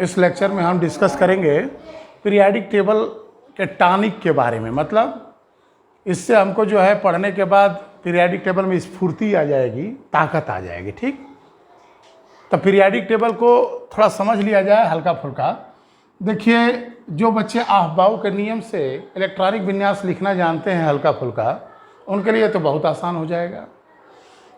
इस लेक्चर में हम डिस्कस करेंगे पीरियाडिक टेबल के टॉनिक के बारे में। मतलब इससे हमको जो है पढ़ने के बाद पीरियाडिक टेबल में स्फूर्ति आ जाएगी, ताकत आ जाएगी। ठीक, तो पीरियाडिक टेबल को थोड़ा समझ लिया जाए हल्का फुल्का। देखिए, जो बच्चे आहबाऊ के नियम से इलेक्ट्रॉनिक विन्यास लिखना जानते हैं हल्का फुल्का, उनके लिए तो बहुत आसान हो जाएगा।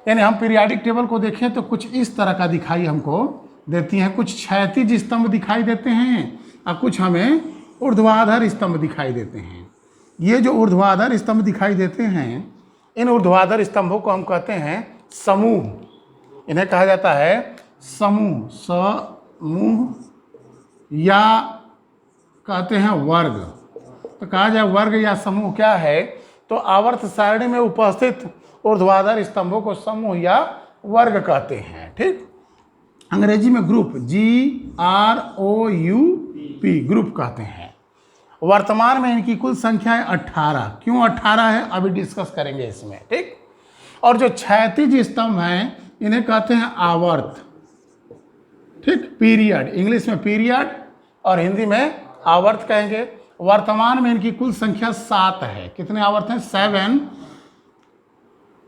यानी हम पीरियाडिक टेबल को देखें तो कुछ इस तरह का दिखाई हमको देती हैं। कुछ क्षैतिज स्तंभ दिखाई देते हैं और कुछ हमें ऊर्ध्वाधर स्तंभ दिखाई देते हैं। ये जो ऊर्ध्वाधर स्तंभ दिखाई देते हैं, इन ऊर्ध्वाधर स्तंभों को हम कहते हैं समूह। इन्हें कहा जाता है समूह, समूह या कहते हैं वर्ग। तो कहा जाए वर्ग या समूह क्या है, तो आवर्त सारणी में उपस्थित ऊर्ध्वाधर स्तंभों को समूह या वर्ग कहते हैं। ठीक, अंग्रेजी में ग्रुप, GROUP, ग्रुप कहते हैं। वर्तमान में इनकी कुल संख्या है 18। क्यों 18 है, अभी डिस्कस करेंगे इसमें। ठीक, और जो क्षैतिज स्तंभ हैं इन्हें कहते हैं आवर्त। ठीक, पीरियड, इंग्लिश में पीरियड और हिंदी में आवर्त कहेंगे। वर्तमान में इनकी कुल संख्या 7 है। कितने आवर्त हैं, 7।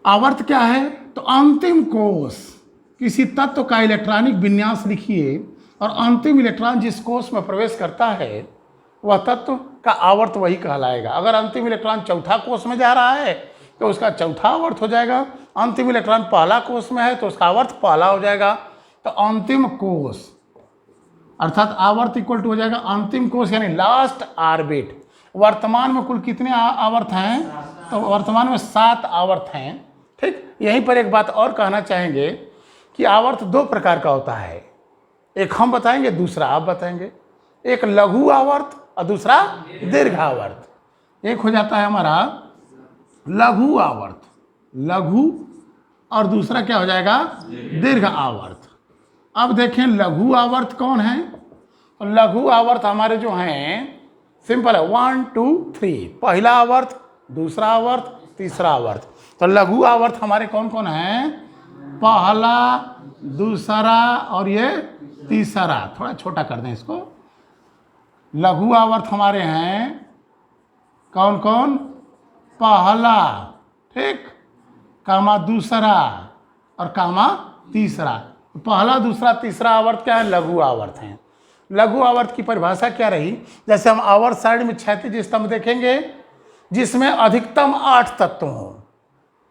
आवर्त क्या है, तो अंतिम कोष, किसी तत्व का इलेक्ट्रॉनिक विन्यास लिखिए और अंतिम इलेक्ट्रॉन जिस कोष में प्रवेश करता है वह तत्व का आवर्त वही कहलाएगा। अगर अंतिम इलेक्ट्रॉन चौथा कोष में जा रहा है तो उसका चौथा आवर्त हो जाएगा। अंतिम इलेक्ट्रॉन पहला कोष में है तो उसका आवर्त पहला हो जाएगा। तो अंतिम कोष अर्थात आवर्त इक्वल टू हो जाएगा अंतिम कोष यानी लास्ट ऑर्बिट। वर्तमान में कुल कितने आवर्त हैं, तो वर्तमान में 7 आवर्त हैं। ठीक, यहीं पर एक बात और कहना चाहेंगे कि आवर्त 2 प्रकार का होता है। एक हम बताएंगे, दूसरा आप बताएंगे। एक लघु आवर्त और दूसरा दीर्घ आवर्त। एक हो जाता है हमारा लघु आवर्त, लघु, और दूसरा क्या हो जाएगा, दीर्घ आवर्त। अब देखें लघु आवर्त कौन है, तो लघु आवर्त हमारे जो हैं सिंपल है, 1 2 3। पहला आवर्त, दूसरा आवर्त, तीसरा आवर्त। तो लघु आवर्त हमारे कौन कौन हैं, पहला, दूसरा और ये तीसरा। थोड़ा छोटा कर दें इसको। लघु आवर्त हमारे हैं कौन कौन, पहला, ठीक, कामा दूसरा और कामा तीसरा। पहला, दूसरा, तीसरा आवर्त क्या है, लघु आवर्त हैं। लघु आवर्त की परिभाषा क्या रही, जैसे हम आवर्त सारणी में क्षैतिज स्तंभ देखेंगे जिसमें अधिकतम 8 तत्व हों,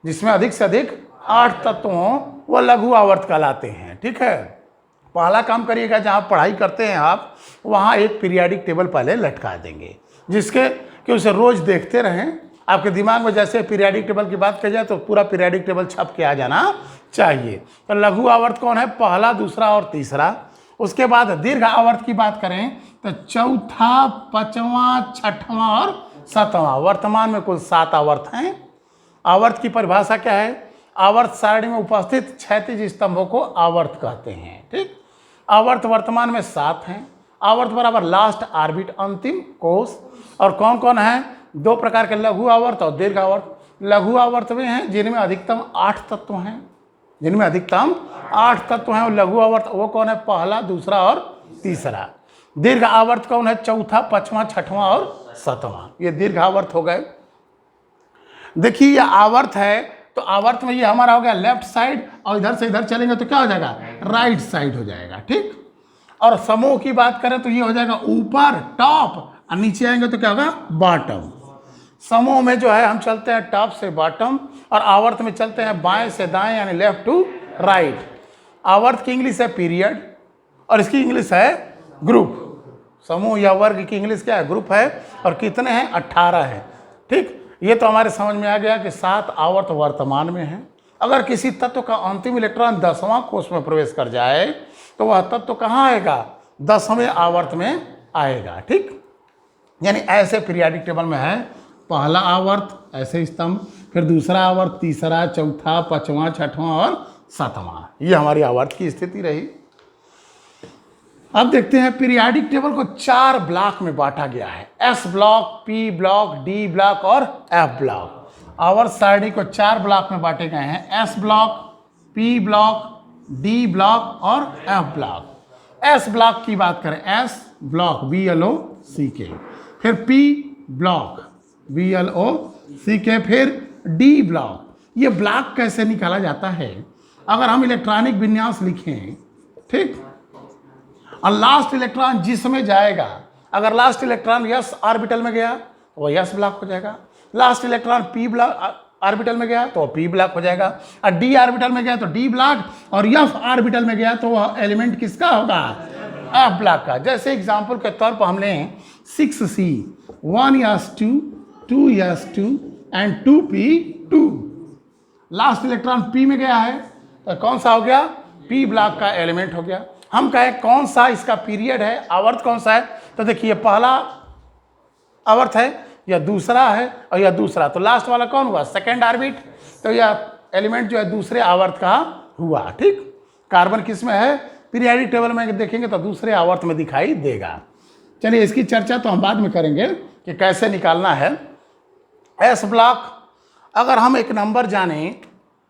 जिसमें अधिक से अधिक 8 तत्व हों, वह लघु आवर्त कहलाते हैं। ठीक है, पहला काम करिएगा, जहाँ पढ़ाई करते हैं आप वहाँ एक पीरियाडिक टेबल पहले लटका देंगे जिसके कि उसे रोज देखते रहें। आपके दिमाग में जैसे पीरियाडिक टेबल की बात की जाए तो पूरा पीरियाडिक टेबल छप के आ जाना चाहिए। तो लघु आवर्त कौन है, पहला, दूसरा और तीसरा। उसके बाद दीर्घ आवर्त की बात करें तो चौथा, पांचवा, छठवां और सातवां। वर्तमान में कुल 7 आवर्त हैं। आवर्त की परिभाषा क्या है, आवर्त सारणी में उपस्थित क्षैतिज स्तंभों को आवर्त कहते हैं। ठीक, आवर्त वर्तमान में 7 हैं। आवर्त बराबर लास्ट ऑर्बिट, अंतिम कोष। और कौन कौन है, 2 प्रकार के, लघु आवर्त और दीर्घ आवर्त। लघु आवर्त में हैं जिनमें अधिकतम 8 तत्व हैं, जिनमें अधिकतम 8 तत्व हैं और लघु आवर्त वो कौन है, पहला, दूसरा और तीसरा। दीर्घ आवर्त कौन है, चौथा, पांचवा, छठवां और सातवां। ये दीर्घ आवर्त हो गए। देखिए ये आवर्त है, तो आवर्त में ये हमारा हो गया लेफ्ट साइड, और इधर से इधर चलेंगे तो क्या हो जाएगा, राइट साइड हो जाएगा। ठीक, और समूह की बात करें तो ये हो जाएगा ऊपर, टॉप, और नीचे आएंगे तो क्या होगा, बॉटम। समूह में जो है हम चलते हैं टॉप से बॉटम, और आवर्त में चलते हैं बाएं से दाएं यानी लेफ्ट टू राइट। आवर्त की इंग्लिश है पीरियड और इसकी इंग्लिश है ग्रुप। समूह या वर्ग की इंग्लिश क्या है, ग्रुप है। और कितने हैं, 18 हैं। ठीक, ये तो हमारे समझ में आ गया कि 7 आवर्त वर्तमान में हैं। अगर किसी तत्व का अंतिम इलेक्ट्रॉन 10वां कोष में प्रवेश कर जाए तो वह तत्व कहाँ आएगा, 10वें आवर्त में आएगा। ठीक, यानी ऐसे पीरियाडिक टेबल में है पहला आवर्त ऐसे स्तंभ, फिर दूसरा आवर्त, तीसरा, चौथा, पांचवा, छठवां और सातवां। ये हमारी आवर्त की स्थिति रही। अब देखते हैं पीरियाडिक टेबल को 4 ब्लॉक में बांटा गया है, S block, P block, D block और F ब्लॉक। आवर्त सारणी को 4 ब्लॉक में बांटे गए हैं, S block, P block, D block और F ब्लॉक। एस ब्लॉक की बात करें, एस ब्लॉक BLOCK, फिर P ब्लॉक BLOCK, फिर D ब्लॉक। ये ब्लॉक कैसे निकाला जाता है? अगर हम इलेक्ट्रॉनिक विन्यास लिखें, ठीक, और लास्ट इलेक्ट्रॉन जिसमें जाएगा, अगर लास्ट इलेक्ट्रॉन S ऑर्बिटल में गया तो वो S ब्लॉक हो जाएगा, last electron P block orbital में गया तो P ब्लॉक हो जाएगा, और D ऑर्बिटल में गया तो D ब्लॉक, और F ऑर्बिटल में गया तो वह एलिमेंट किसका होगा? F ब्लॉक का। जैसे एग्जांपल के तौर पर हमने 6C 1s2 2s2 and 2p2, last electron P में गया है तो कौन सा हो गया? P ब्लॉक का एलिमेंट हो गया। हम कहें कौन सा इसका पीरियड है, आवर्त कौन सा है, तो देखिए पहला आवर्त है या दूसरा है और या दूसरा, तो लास्ट वाला कौन हुआ? सेकेंड ऑर्बिट, तो यह एलिमेंट जो है दूसरे आवर्त का हुआ। ठीक, कार्बन किस में है? पीरियोडिक टेबल में देखेंगे तो दूसरे आवर्त में दिखाई देगा। चलिए इसकी चर्चा तो हम बाद में करेंगे कि कैसे निकालना है। एस ब्लॉक, अगर हम एक नंबर जाने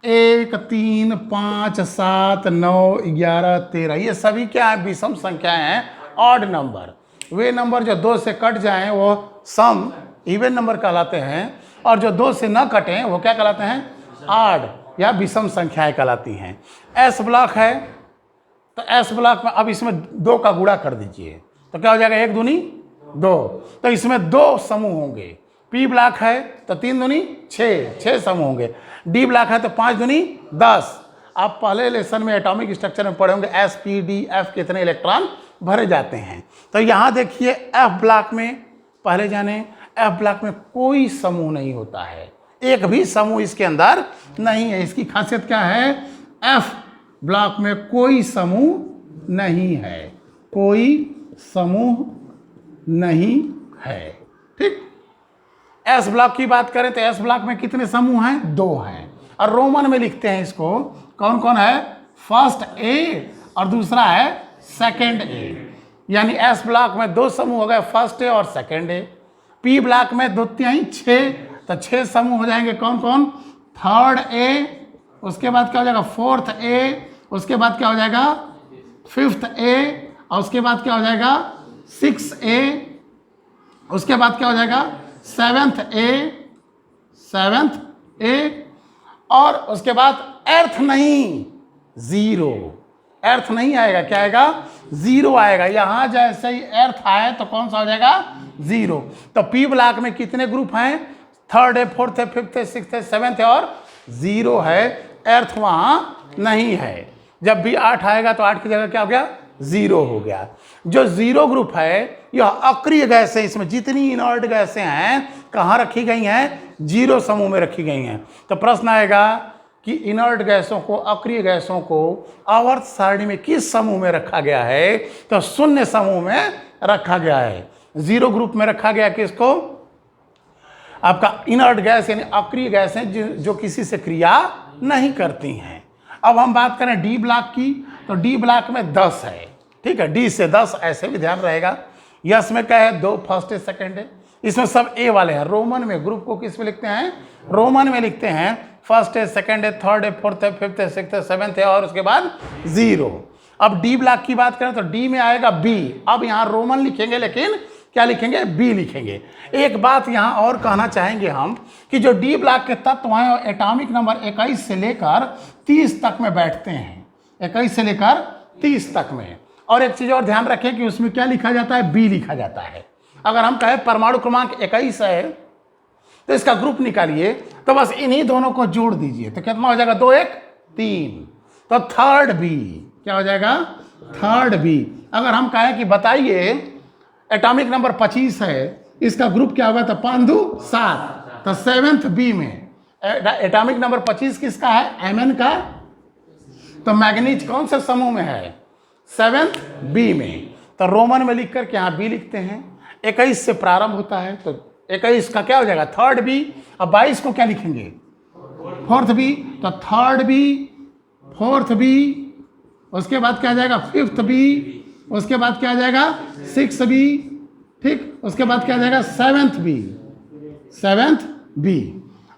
1 3 5 7 9 11 13, ये सभी क्या है? विषम संख्याएं हैं, ऑड नंबर। वे नंबर जो 2 से कट जाएं वो सम इवन नंबर कहलाते हैं, और जो 2 से न कटें वो क्या कहलाते हैं? ऑड या विषम संख्याएं कहलाती हैं। एस ब्लॉक है, तो एस ब्लॉक में अब इसमें 2 का गुणा कर दीजिए तो क्या हो जाएगा? 1 दूनी 2, तो इसमें 2 समूह होंगे। P ब्लॉक है तो 3 दूनी 6 समूह होंगे। D ब्लॉक है तो 5 दूनी 10। आप पहले लेसन में एटॉमिक स्ट्रक्चर में पढ़े होंगे S P D F कितने इलेक्ट्रॉन भरे जाते हैं। तो यहाँ देखिए F ब्लॉक में पहले जाने, F ब्लॉक में कोई समूह नहीं होता है, एक भी समूह इसके अंदर नहीं है। इसकी खासियत क्या है? F ब्लॉक में कोई समूह नहीं है, कोई समूह नहीं है। ठीक, एस ब्लॉक की बात करें तो एस ब्लॉक में कितने समूह हैं? 2 हैं, और रोमन में लिखते हैं इसको, कौन कौन है? फर्स्ट ए और दूसरा है सेकंड ए, यानी एस ब्लॉक में 2 समूह हो गए, फर्स्ट ए और सेकंड ए। पी ब्लॉक में 2 3 6, तो 6 समूह हो जाएंगे, कौन कौन? थर्ड ए, उसके बाद क्या हो जाएगा? फोर्थ ए, उसके बाद क्या हो जाएगा? फिफ्थ ए, और उसके बाद क्या हो जाएगा? 6 ए, उसके बाद क्या हो जाएगा? सेवेंथ ए, और उसके बाद अर्थ नहीं, 0, अर्थ नहीं आएगा, क्या आएगा? 0 आएगा। यहां जैसे ही अर्थ आए तो कौन सा हो जाएगा? 0। तो पी ब्लॉक में कितने ग्रुप हैं? थर्ड है, फोर्थ है, फिफ्थ है, सिक्स्थ है, सेवेंथ है और 0 है, अर्थ वहां नहीं है। जब भी 8 आएगा तो 8 की जगह क्या हो गया? 0 हो गया। जो 0 ग्रुप है यह अक्रिय गैसें, इसमें जितनी इनर्ट गैसें हैं कहाँ रखी गई हैं? 0 समूह में रखी गई हैं। तो प्रश्न आएगा कि इनर्ट गैसों को, अक्रिय गैसों को आवर्त सारणी में किस समूह में रखा गया है? तो शून्य समूह में रखा गया है। 0 ग्रुप में रखा गया किसको? आपका इनर्ट गैस, यानी अक्रिय गैसें जो किसी से क्रिया नहीं करती हैं। अब हम बात करें डी ब्लॉक की, तो डी ब्लॉक में 10 है। ठीक है, डी से 10 ऐसे भी ध्यान रहेगा। यस में क्या है? 2 फर्स्ट है, सेकंड है, इसमें सब ए वाले हैं। रोमन में ग्रुप को किस में लिखते हैं? रोमन में लिखते हैं। फर्स्ट है, सेकंड है, थर्ड है, फोर्थ है, फिफ्थ है, सिक्स्थ है, सेवेंथ है और उसके बाद 0। अब डी ब्लॉक की बात करें तो डी में आएगा बी। अब यहाँ रोमन लिखेंगे लेकिन क्या लिखेंगे? बी लिखेंगे। एक बात यहाँ और कहना चाहेंगे हम कि जो डी ब्लॉक के तत्व हैं एटॉमिक नंबर 21 से लेकर 30 तक में बैठते हैं, 21 से लेकर 30 तक में। और एक चीज़ और ध्यान रखें कि उसमें क्या लिखा जाता है? बी लिखा जाता है। अगर हम कहें परमाणु क्रमांक 21 है तो इसका ग्रुप निकालिए, तो बस इन्हीं दोनों को जोड़ दीजिए तो कितना हो जाएगा? 2 1 3, तो थर्ड बी। क्या हो जाएगा? Third B. अगर हम कहें कि बताइए एटॉमिक नंबर 25 है, इसका ग्रुप क्या होगा? तो 5 2 7, तो सेवेंथ बी में एटॉमिक नंबर 25 किसका है? एमएन का। तो मैग्नीज कौन से समूह में है? 7th बी में। तो रोमन में लिख करके यहाँ बी लिखते हैं। 21 से प्रारंभ होता है तो 21 का क्या हो जाएगा? Third B. अब 22 को क्या लिखेंगे? Fourth B. तो थर्ड बी, फोर्थ बी, उसके बाद क्या आ जाएगा? फिफ्थ बी, उसके बाद क्या आ जाएगा? 6 बी। ठीक, उसके बाद क्या आ जाएगा? 7th B, 7th B.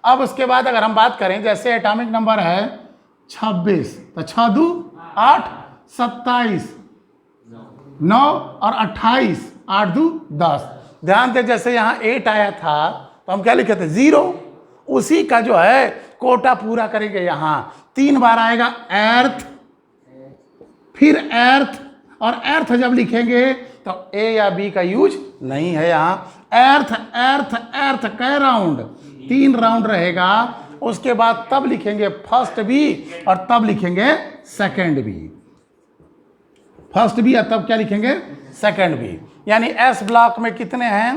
अब उसके बाद अगर हम बात करें, जैसे एटॉमिक नंबर है 26, तो 6 2 8 27, 9 और 28, 8 2 10। ध्यान दे, जैसे यहाँ 8 आया था तो हम क्या लिखे थे 0, उसी का जो है कोटा पूरा करेंगे। यहाँ 3 बार आएगा एर्थ, फिर एर्थ, और एर्थ जब लिखेंगे तो ए या बी का यूज नहीं है यहाँ। एर्थ एर्थ एर्थ कै राउंड, 3 राउंड रहेगा। उसके बाद तब लिखेंगे फर्स्ट बी और तब लिखेंगे सेकंड बी, फर्स्ट बी और तब क्या लिखेंगे सेकंड बी। यानी एस ब्लॉक में कितने हैं,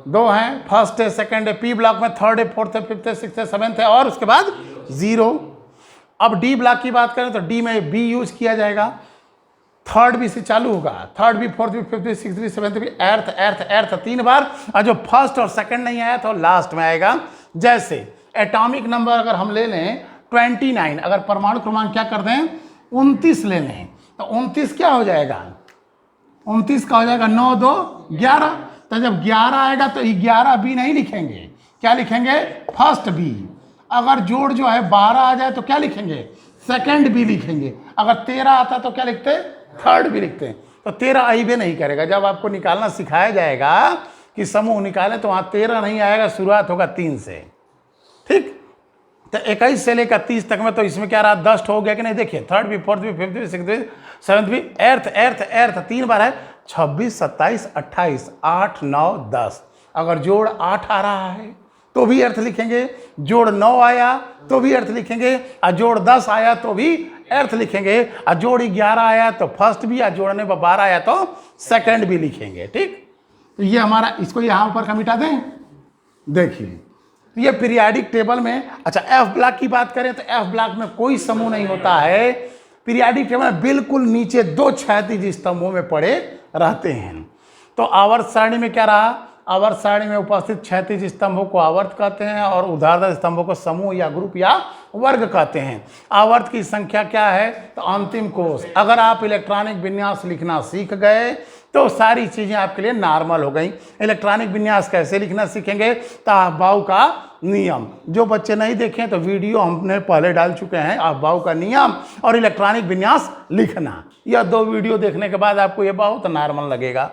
2 हैं, फर्स्ट है सेकंड है। पी ब्लॉक में थर्ड है, फोर्थ है, फिफ्थ है, सिक्स्थ है, सेवेंथ है, और उसके बाद 0। अब डी ब्लॉक की बात करें तो डी में बी यूज किया जाएगा, थर्ड बी से चालू होगा, third B, fourth B, fifth B, sixth B, seventh B, eighth eighth eighth 3 बार, और जो फर्स्ट और सेकंड नहीं आया तो लास्ट में आएगा। जैसे एटॉमिक नंबर अगर हम ले लें 29, अगर परमाणु क्रमांक क्या कर दें 29 ले लें तो 29 क्या हो जाएगा, 29 का हो जाएगा 9 2 11। तो जब 11 आएगा तो 11 बी नहीं लिखेंगे, क्या लिखेंगे फर्स्ट बी। अगर जोड़ जो है 12 आ जाए तो क्या लिखेंगे सेकंड बी लिखेंगे। अगर 13 आता तो क्या लिखते थर्ड बी लिखते हैं। तो 13 आईबे नहीं करेगा। जब आपको निकालना सिखाया जाएगा कि समूह निकालें तो वहाँ 13 नहीं आएगा, शुरुआत होगा 3 से, ठीक। तो 21 से लेकर 30 तक में तो इसमें क्या रहा 10 हो गया कि नहीं। देखिए third B, fourth B, fifth B, sixth B, seventh B, eighth eighth eighth 3 बार है, 26 27 28 8 9 10। अगर जोड़ 8 आ रहा है तो भी अर्थ लिखेंगे, जोड़ 9 आया तो भी अर्थ लिखेंगे, और जोड़ 10 आया तो भी अर्थ लिखेंगे, और जोड़ 11 आया तो फर्स्ट भी, और जोड़ने पर 12 आया तो सेकंड भी लिखेंगे, ठीक। तो ये हमारा, इसको यहाँ ऊपर का मिटा दें। देखिए ये पीरियाडिक टेबल में, अच्छा एफ ब्लॉक की बात करें तो एफ ब्लॉक में कोई समूह नहीं होता है। पीरियाडिक टेबल में बिल्कुल नीचे 2 क्षैतिज स्तंभों में पड़े रहते हैं। तो आवर्त सारणी में क्या रहा, आवर्त सारणी में उपस्थित क्षैतिज स्तंभों को आवर्त कहते हैं और ऊर्ध्वाधर स्तंभों को समूह या ग्रुप या वर्ग कहते हैं। आवर्त की संख्या क्या है, तो अंतिम कोष। अगर आप इलेक्ट्रॉनिक विन्यास लिखना सीख गए तो सारी चीजें आपके लिए नॉर्मल हो गई। इलेक्ट्रॉनिक विन्यास कैसे लिखना सीखेंगे, ताहबाऊ का नियम। जो बच्चे नहीं देखें तो वीडियो हमने पहले डाल चुके हैं, ताहबाऊ का नियम और इलेक्ट्रॉनिक विन्यास लिखना। यह 2 वीडियो देखने के बाद आपको यह बहुत नॉर्मल लगेगा।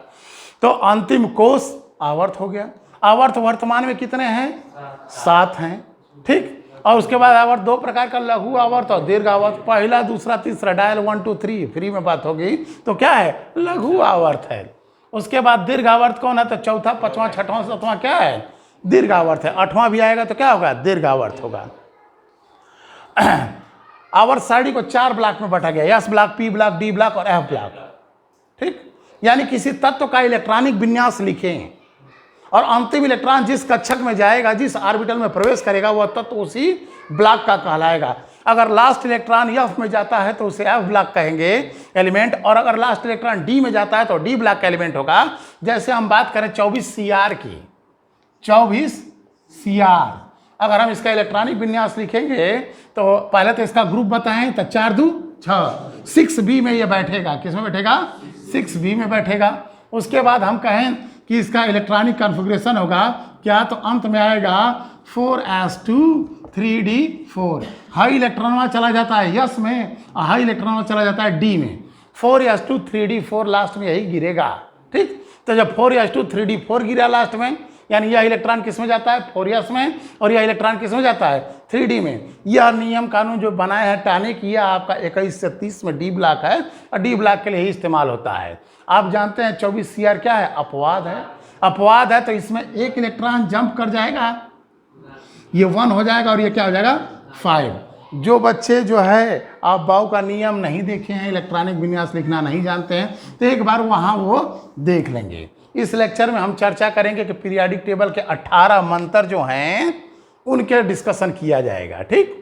तो अंतिम कोष आवर्त हो गया। आवर्त वर्तमान में कितने हैं 7 हैं, ठीक। और उसके बाद आवर्त 2 प्रकार का, लघु आवर्त और दीर्घ आवर्त। पहला दूसरा तीसरा डायल 1 2 3 फ्री में बात होगी तो क्या है लघु आवर्त है। उसके बाद दीर्घ आवर्त कौन है, तो चौथा, 5वां, 6वां, 7वां क्या है दीर्घ आवर्त है। 8वां भी आएगा तो क्या होगा दीर्घ आवर्त होगा। आवर्त सारणी को 4 ब्लॉक में बांटा गया, S block, P block, D block और एफ ब्लॉक, ठीक। यानी किसी तत्व का इलेक्ट्रॉनिक विन्यास लिखें और अंतिम इलेक्ट्रॉन जिस कक्षक में जाएगा, जिस ऑर्बिटल में प्रवेश करेगा, वह तत्व उसी ब्लॉक का कहलाएगा। अगर लास्ट इलेक्ट्रॉन एफ में जाता है तो उसे एफ ब्लॉक कहेंगे एलिमेंट, और अगर लास्ट इलेक्ट्रॉन डी में जाता है तो डी ब्लॉक का एलिमेंट होगा। जैसे हम बात करें 24 CR की, 24 CR, अगर हम इसका इलेक्ट्रॉनिक विन्यास लिखेंगे तो पहले तो इसका ग्रुप बताएं तो 4 2 6, 6B में ये बैठेगा। किस में बैठेगा 6B में बैठेगा। उसके बाद हम कहें कि इसका इलेक्ट्रॉनिक कॉन्फ़िगरेशन होगा क्या, तो अंत में आएगा 4s2 3d4। हाई इलेक्ट्रॉन में चला जाता है यस में, और हाई इलेक्ट्रॉन में चला जाता है डी में। 4s2 3d4 लास्ट में यही गिरेगा, ठीक। तो जब 4s2 3d4 गिरा लास्ट में, यानी यह इलेक्ट्रॉन किस में जाता है 4s में, और यह इलेक्ट्रॉन किस में जाता है 3d में। यह नियम कानून जो बनाया है टानिक, यह आपका 21 से 30 में डी ब्लॉक है और डी ब्लॉक के लिए ही इस्तेमाल होता है। आप जानते हैं 24 CR क्या है, अपवाद है। अपवाद है तो इसमें एक इलेक्ट्रॉन जंप कर जाएगा, ये 1 हो जाएगा और ये क्या हो जाएगा 5। जो बच्चे जो है आप बाऊ का नियम नहीं देखे हैं, इलेक्ट्रॉनिक विन्यास लिखना नहीं जानते हैं, तो एक बार वहाँ वो देख लेंगे। इस लेक्चर में हम चर्चा करेंगे कि पीरियाडिक टेबल के 18 मंत्र जो हैं उनके डिस्कशन किया जाएगा, ठीक।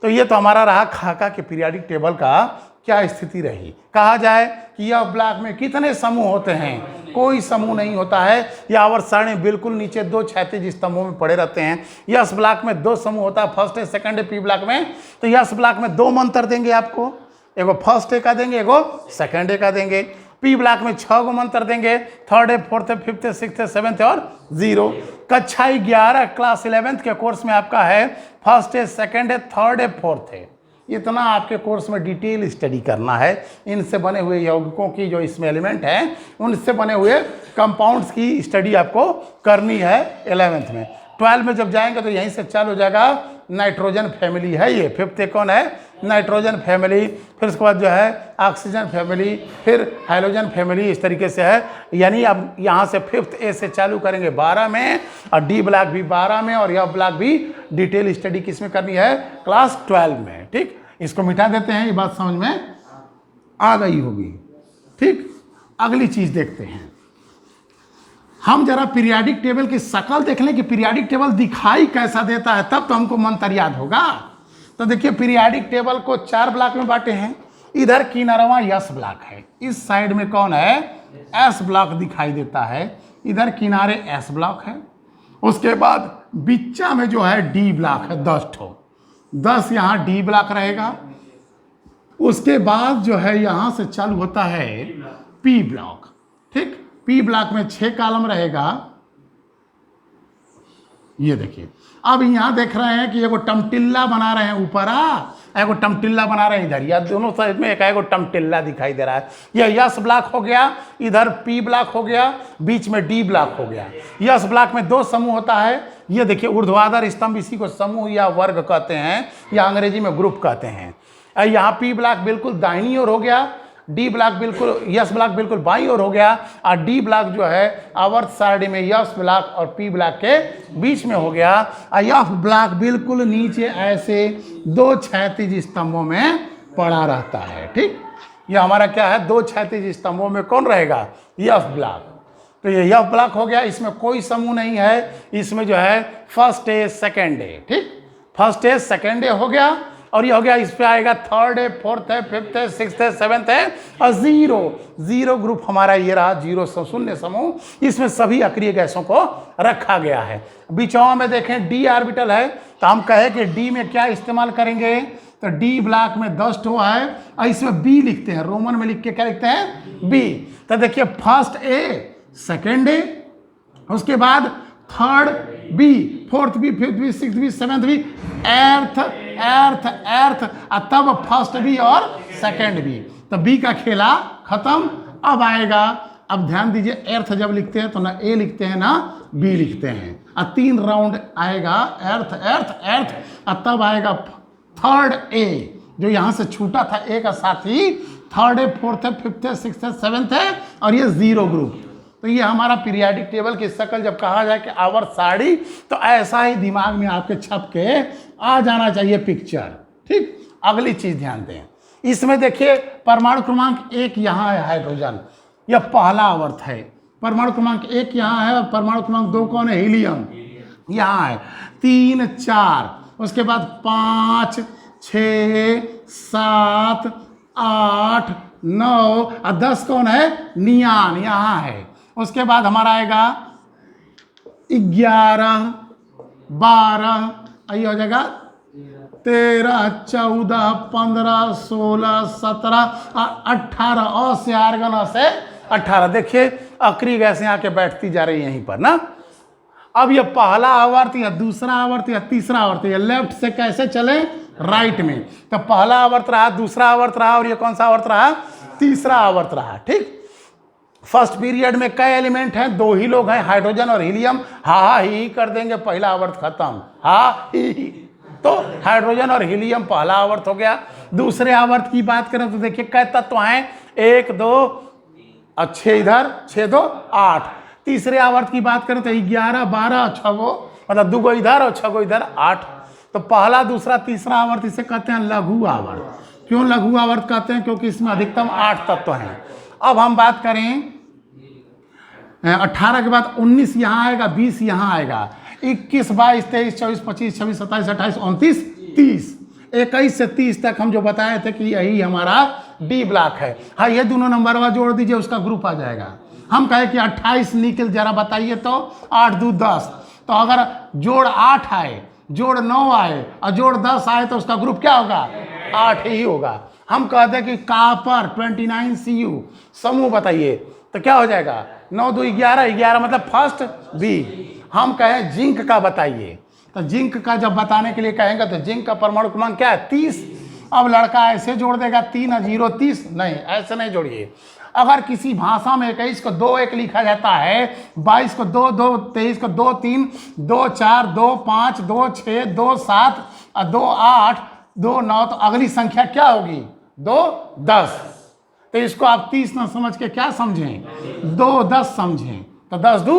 तो ये तो हमारा रहा खाका के पीरियाडिक टेबल का क्या स्थिति रही। कहा जाए कि यह ब्लॉक में कितने समूह होते हैं, कोई समूह नहीं होता है। यह आवर्त सारणी बिल्कुल नीचे 2 क्षैतिज स्तंभों में पड़े रहते हैं। यस ब्लॉक में 2 समूह होता है, फर्स्ट है सेकंड है। पी ब्लॉक में तो यस ब्लॉक में 2 मंत्र देंगे आपको, एगो फर्स्ट ए का देंगे, एगो सेकंड ए का देंगे। पी ब्लॉक में 6 गो मंत्र देंगे, थर्ड है, फोर्थ है, फिफ्थ है, सिक्स्थ है, सेवंथ है और 0। कक्षा 11 क्लास 11th के कोर्स में आपका है फर्स्ट है, सेकंड है, थर्ड है, फोर्थ है। इतना आपके कोर्स में डिटेल स्टडी करना है। इनसे बने हुए यौगिकों की जो इसमें एलिमेंट हैं उनसे बने हुए कंपाउंड्स की स्टडी आपको करनी है 11th में। 12 में जब जाएंगे तो यहीं से चालू हो जाएगा नाइट्रोजन फैमिली है, ये 5th कौन है नाइट्रोजन फैमिली, फिर उसके बाद जो है ऑक्सीजन फैमिली, फिर हाइड्रोजन फैमिली, इस तरीके से है। यानी अब यहाँ से 5th ए से चालू करेंगे 12 में और डी ब्लॉक भी 12 में और यह ब्लॉक भी डिटेल स्टडी किस में करनी है क्लास 12 में। ठीक, इसको मिटा देते हैं, ये बात समझ में आ गई होगी। ठीक, अगली चीज देखते हैं हम जरा पीरियाडिक टेबल की शक्ल देख लें कि पीरियाडिक टेबल दिखाई कैसा देता है, तब तो हमको मंत्र याद होगा। तो देखिए पीरियाडिक टेबल को 4 ब्लॉक में बांटे हैं। इधर किनारवा यस ब्लॉक है, इस साइड में कौन है एस ब्लॉक दिखाई देता है, इधर किनारे एस ब्लॉक है। उसके बाद बिच्चा में जो है डी ब्लॉक है 10 ठो, 10 यहाँ डी ब्लॉक रहेगा। उसके बाद जो है यहाँ से चालू होता है पी ब्लॉक। ठीक, पी ब्लॉक में 6 कॉलम रहेगा। ये देखिए अब यहाँ देख रहे हैं कि एगो टमटिल्ला बना रहे हैं ऊपर, एगो टमटिल्ला बना रहे हैं इधर, या दोनों साइड में एगो टमटिल्ला दिखाई दे रहा है। यह यस ब्लॉक हो गया, इधर पी ब्लॉक हो गया, बीच में डी ब्लॉक हो गया। यस ब्लॉक में 2 समूह होता है। ये देखिए ऊर्ध्वाधर स्तंभ, इसी को समूह या वर्ग कहते हैं या अंग्रेजी में ग्रुप कहते हैं। यहाँ पी ब्लॉक बिल्कुल दाहिनी ओर हो गया, डी ब्लॉक बिल्कुल यस ब्लॉक बिल्कुल बाईं ओर हो गया, और डी ब्लॉक जो है आवर्त सारणी में यस ब्लॉक और पी ब्लॉक के बीच में हो गया। और यह ब्लॉक बिल्कुल नीचे ऐसे 2 क्षैतिज स्तंभों में पड़ा रहता है। ठीक, यह हमारा क्या है 2 क्षैतिज स्तंभों में कौन रहेगा यस ब्लॉक। तो ये यह ब्लॉक हो गया, इसमें कोई समूह नहीं है, इसमें जो है फर्स्ट ए सेकेंड ए। ठीक, फर्स्ट ए सेकेंड ए हो गया, और ये हो गया, इस पे आएगा 3rd है, 4th है, 5th है, 6th है, 7th है और 0 ग्रुप हमारा ये रहा 0 शून्य समूह। इसमें सभी अक्रिय गैसों को रखा गया है। बीचों में देखें डी ऑर्बिटल है, तो हम कहे कि डी में क्या इस्तेमाल करेंगे, तो डी ब्लॉक में 10 ठो है और इसमें बी लिखते हैं, रोमन में लिख के क्या लिखते हैं बी। तो देखिए फर्स्ट ए सेकेंड ए, उसके बाद 3rd B, 4th B, 5th B, 6th B, 7th B, eighth और तब फर्स्ट बी और सेकंड बी। तो बी का खेला खत्म। अब आएगा, अब ध्यान दीजिए एर्थ जब लिखते हैं तो ना ए लिखते हैं ना बी लिखते हैं, और 3 राउंड आएगा एर्थ एर्थ एर्थ, और तब आएगा 3rd ए जो यहाँ से छूटा था ए का साथी, 3rd है, 4th है, 5th है, 6th है, 7th है और ये 0 ग्रुप। तो ये हमारा पीरियाडिक टेबल की शक्ल जब कहा जाए कि आवर्त सारणी, तो ऐसा ही दिमाग में आपके छप के आ जाना चाहिए पिक्चर। ठीक, अगली चीज ध्यान दें, इसमें देखिए परमाणु क्रमांक 1 यहाँ है हाइड्रोजन, यह पहला आवर्त है। परमाणु क्रमांक 1 यहाँ है और परमाणु क्रमांक 2 कौन है हीलियम, यहाँ है 3 4, उसके बाद 5 6 7 8 9 और 10 कौन है नियान, यहाँ है। उसके बाद हमारा आएगा 11 12, ये हो जाएगा 13 14 15 16 17 और 18, और से आर्गन से 18। देखिए अक्रिय गैसें आके बैठती जा रही है यहीं पर ना। अब ये पहला आवर्त या दूसरा आवर्त या तीसरा आवर्त, ये लेफ्ट से कैसे चले राइट में, तो पहला आवर्त रहा, दूसरा आवर्त रहा और ये कौन सा आवर्त रहा तीसरा आवर्त रहा। ठीक, फर्स्ट पीरियड में कई एलिमेंट हैं, 2 ही लोग हैं हाइड्रोजन और हीलियम। हा ही कर देंगे, पहला आवर्त खत्म, हा ही। तो हाइड्रोजन और हीलियम पहला आवर्त हो गया। दूसरे आवर्त की बात करें तो देखिए कई तत्व हैं, 1 2 और 6 इधर 6 2 8। तीसरे आवर्त की बात करें तो 11 12 और 6 मतलब 2 इधर और 6 इधर 8। तो पहला दूसरा तीसरा आवर्त इसे कहते हैं लघु आवर्त। क्यों लघु आवर्त कहते हैं, क्योंकि इसमें अधिकतम 8 तत्व हैं। अब हम बात करें 18 के बाद 19 यहाँ आएगा, 20 यहाँ आएगा, 21 22 23 24 25 26 27 28 29 30, 21 से 30 तक हम जो बताए थे कि यही हमारा डी ब्लॉक है। हाँ, ये दोनों नंबर जोड़ दीजिए, उसका ग्रुप आ जाएगा। हम कहे कि 28 निकल जरा बताइए तो 8 2 10, तो अगर जोड़ 8 आए, जोड़ 9 आए और जोड़ 10 आए तो उसका ग्रुप क्या होगा 8 ही होगा। हम कहते हैं कि कॉपर 29 Cu समूह बताइए, तो क्या हो जाएगा 9 2 11, 11 मतलब फर्स्ट बी। हम कहें जिंक का बताइए, तो जिंक का जब बताने के लिए कहेंगे तो जिंक का परमाणु क्रमांक क्या है 30, अब लड़का ऐसे जोड़ देगा 3 और 0 30, नहीं ऐसे नहीं जोड़िए। अगर किसी भाषा में 21 को 2 1 लिखा जाता है, 22 को 2 2, 23 को 2 3, 2 4, 2 5, 2 6, 2 7 और 2 8, 2 9, तो अगली संख्या क्या होगी? 2 10। तो इसको आप 30 न समझ के क्या समझें? 2 10 समझें। तो 10 2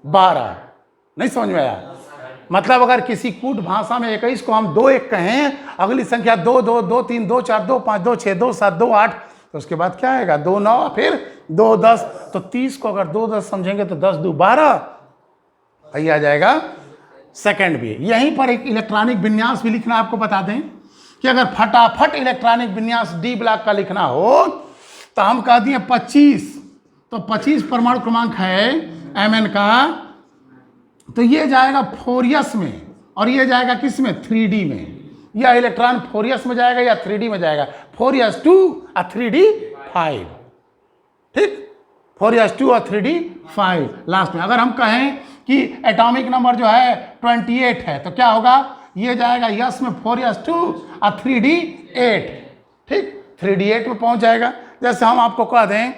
12। नहीं समझ में आया? मतलब अगर किसी कूट भाषा में 21 को हम 2 1 कहें, अगली संख्या 2 2, 2 3, 2 4, 2 5, 2 6, 2 7, 2 8, तो उसके बाद क्या आएगा? 2 9, फिर 2 10। तो 30 को अगर 2 10 समझेंगे तो 10 2 12 यही आ जाएगा। सेकंड भी यहीं पर एक इलेक्ट्रॉनिक विन्यास भी लिखना आपको बता दें कि अगर फटाफट इलेक्ट्रॉनिक विन्यास डी ब्लॉक का लिखना हो तो हम कह दिए 25। तो 25 परमाणु क्रमांक है Mn का, तो ये जाएगा 4s में और ये जाएगा किस में? 3d में। या इलेक्ट्रॉन 4s में जाएगा या 3d में जाएगा। 4s2 और 3d 5। ठीक, 4s2 और 3d 5 लास्ट में। अगर हम कहें कि एटॉमिक नंबर जो है 28 है तो क्या होगा? ये जाएगा यस में 4s2 और 3d 8। ठीक, 3d 8 में पहुंच जाएगा। जैसे हम आपको कह दें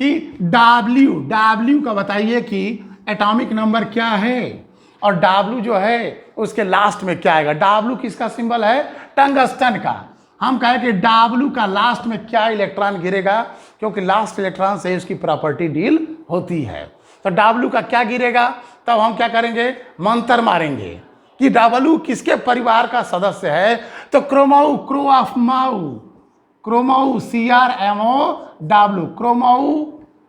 कि W का बताइए कि एटॉमिक नंबर क्या है, और W जो है उसके लास्ट में क्या आएगा? W किसका सिंबल है? टंगस्टन का। हम कहें कि W का लास्ट में क्या इलेक्ट्रॉन गिरेगा, क्योंकि लास्ट इलेक्ट्रॉन से उसकी प्रॉपर्टी डील होती है। तो W का क्या गिरेगा? तब हम क्या करेंगे? मंत्र मारेंगे कि W किसके परिवार का सदस्य है? तो क्रोमाउ, क्रो ऑफ माउ, क्रोमाउ CRMOW, क्रोमाउ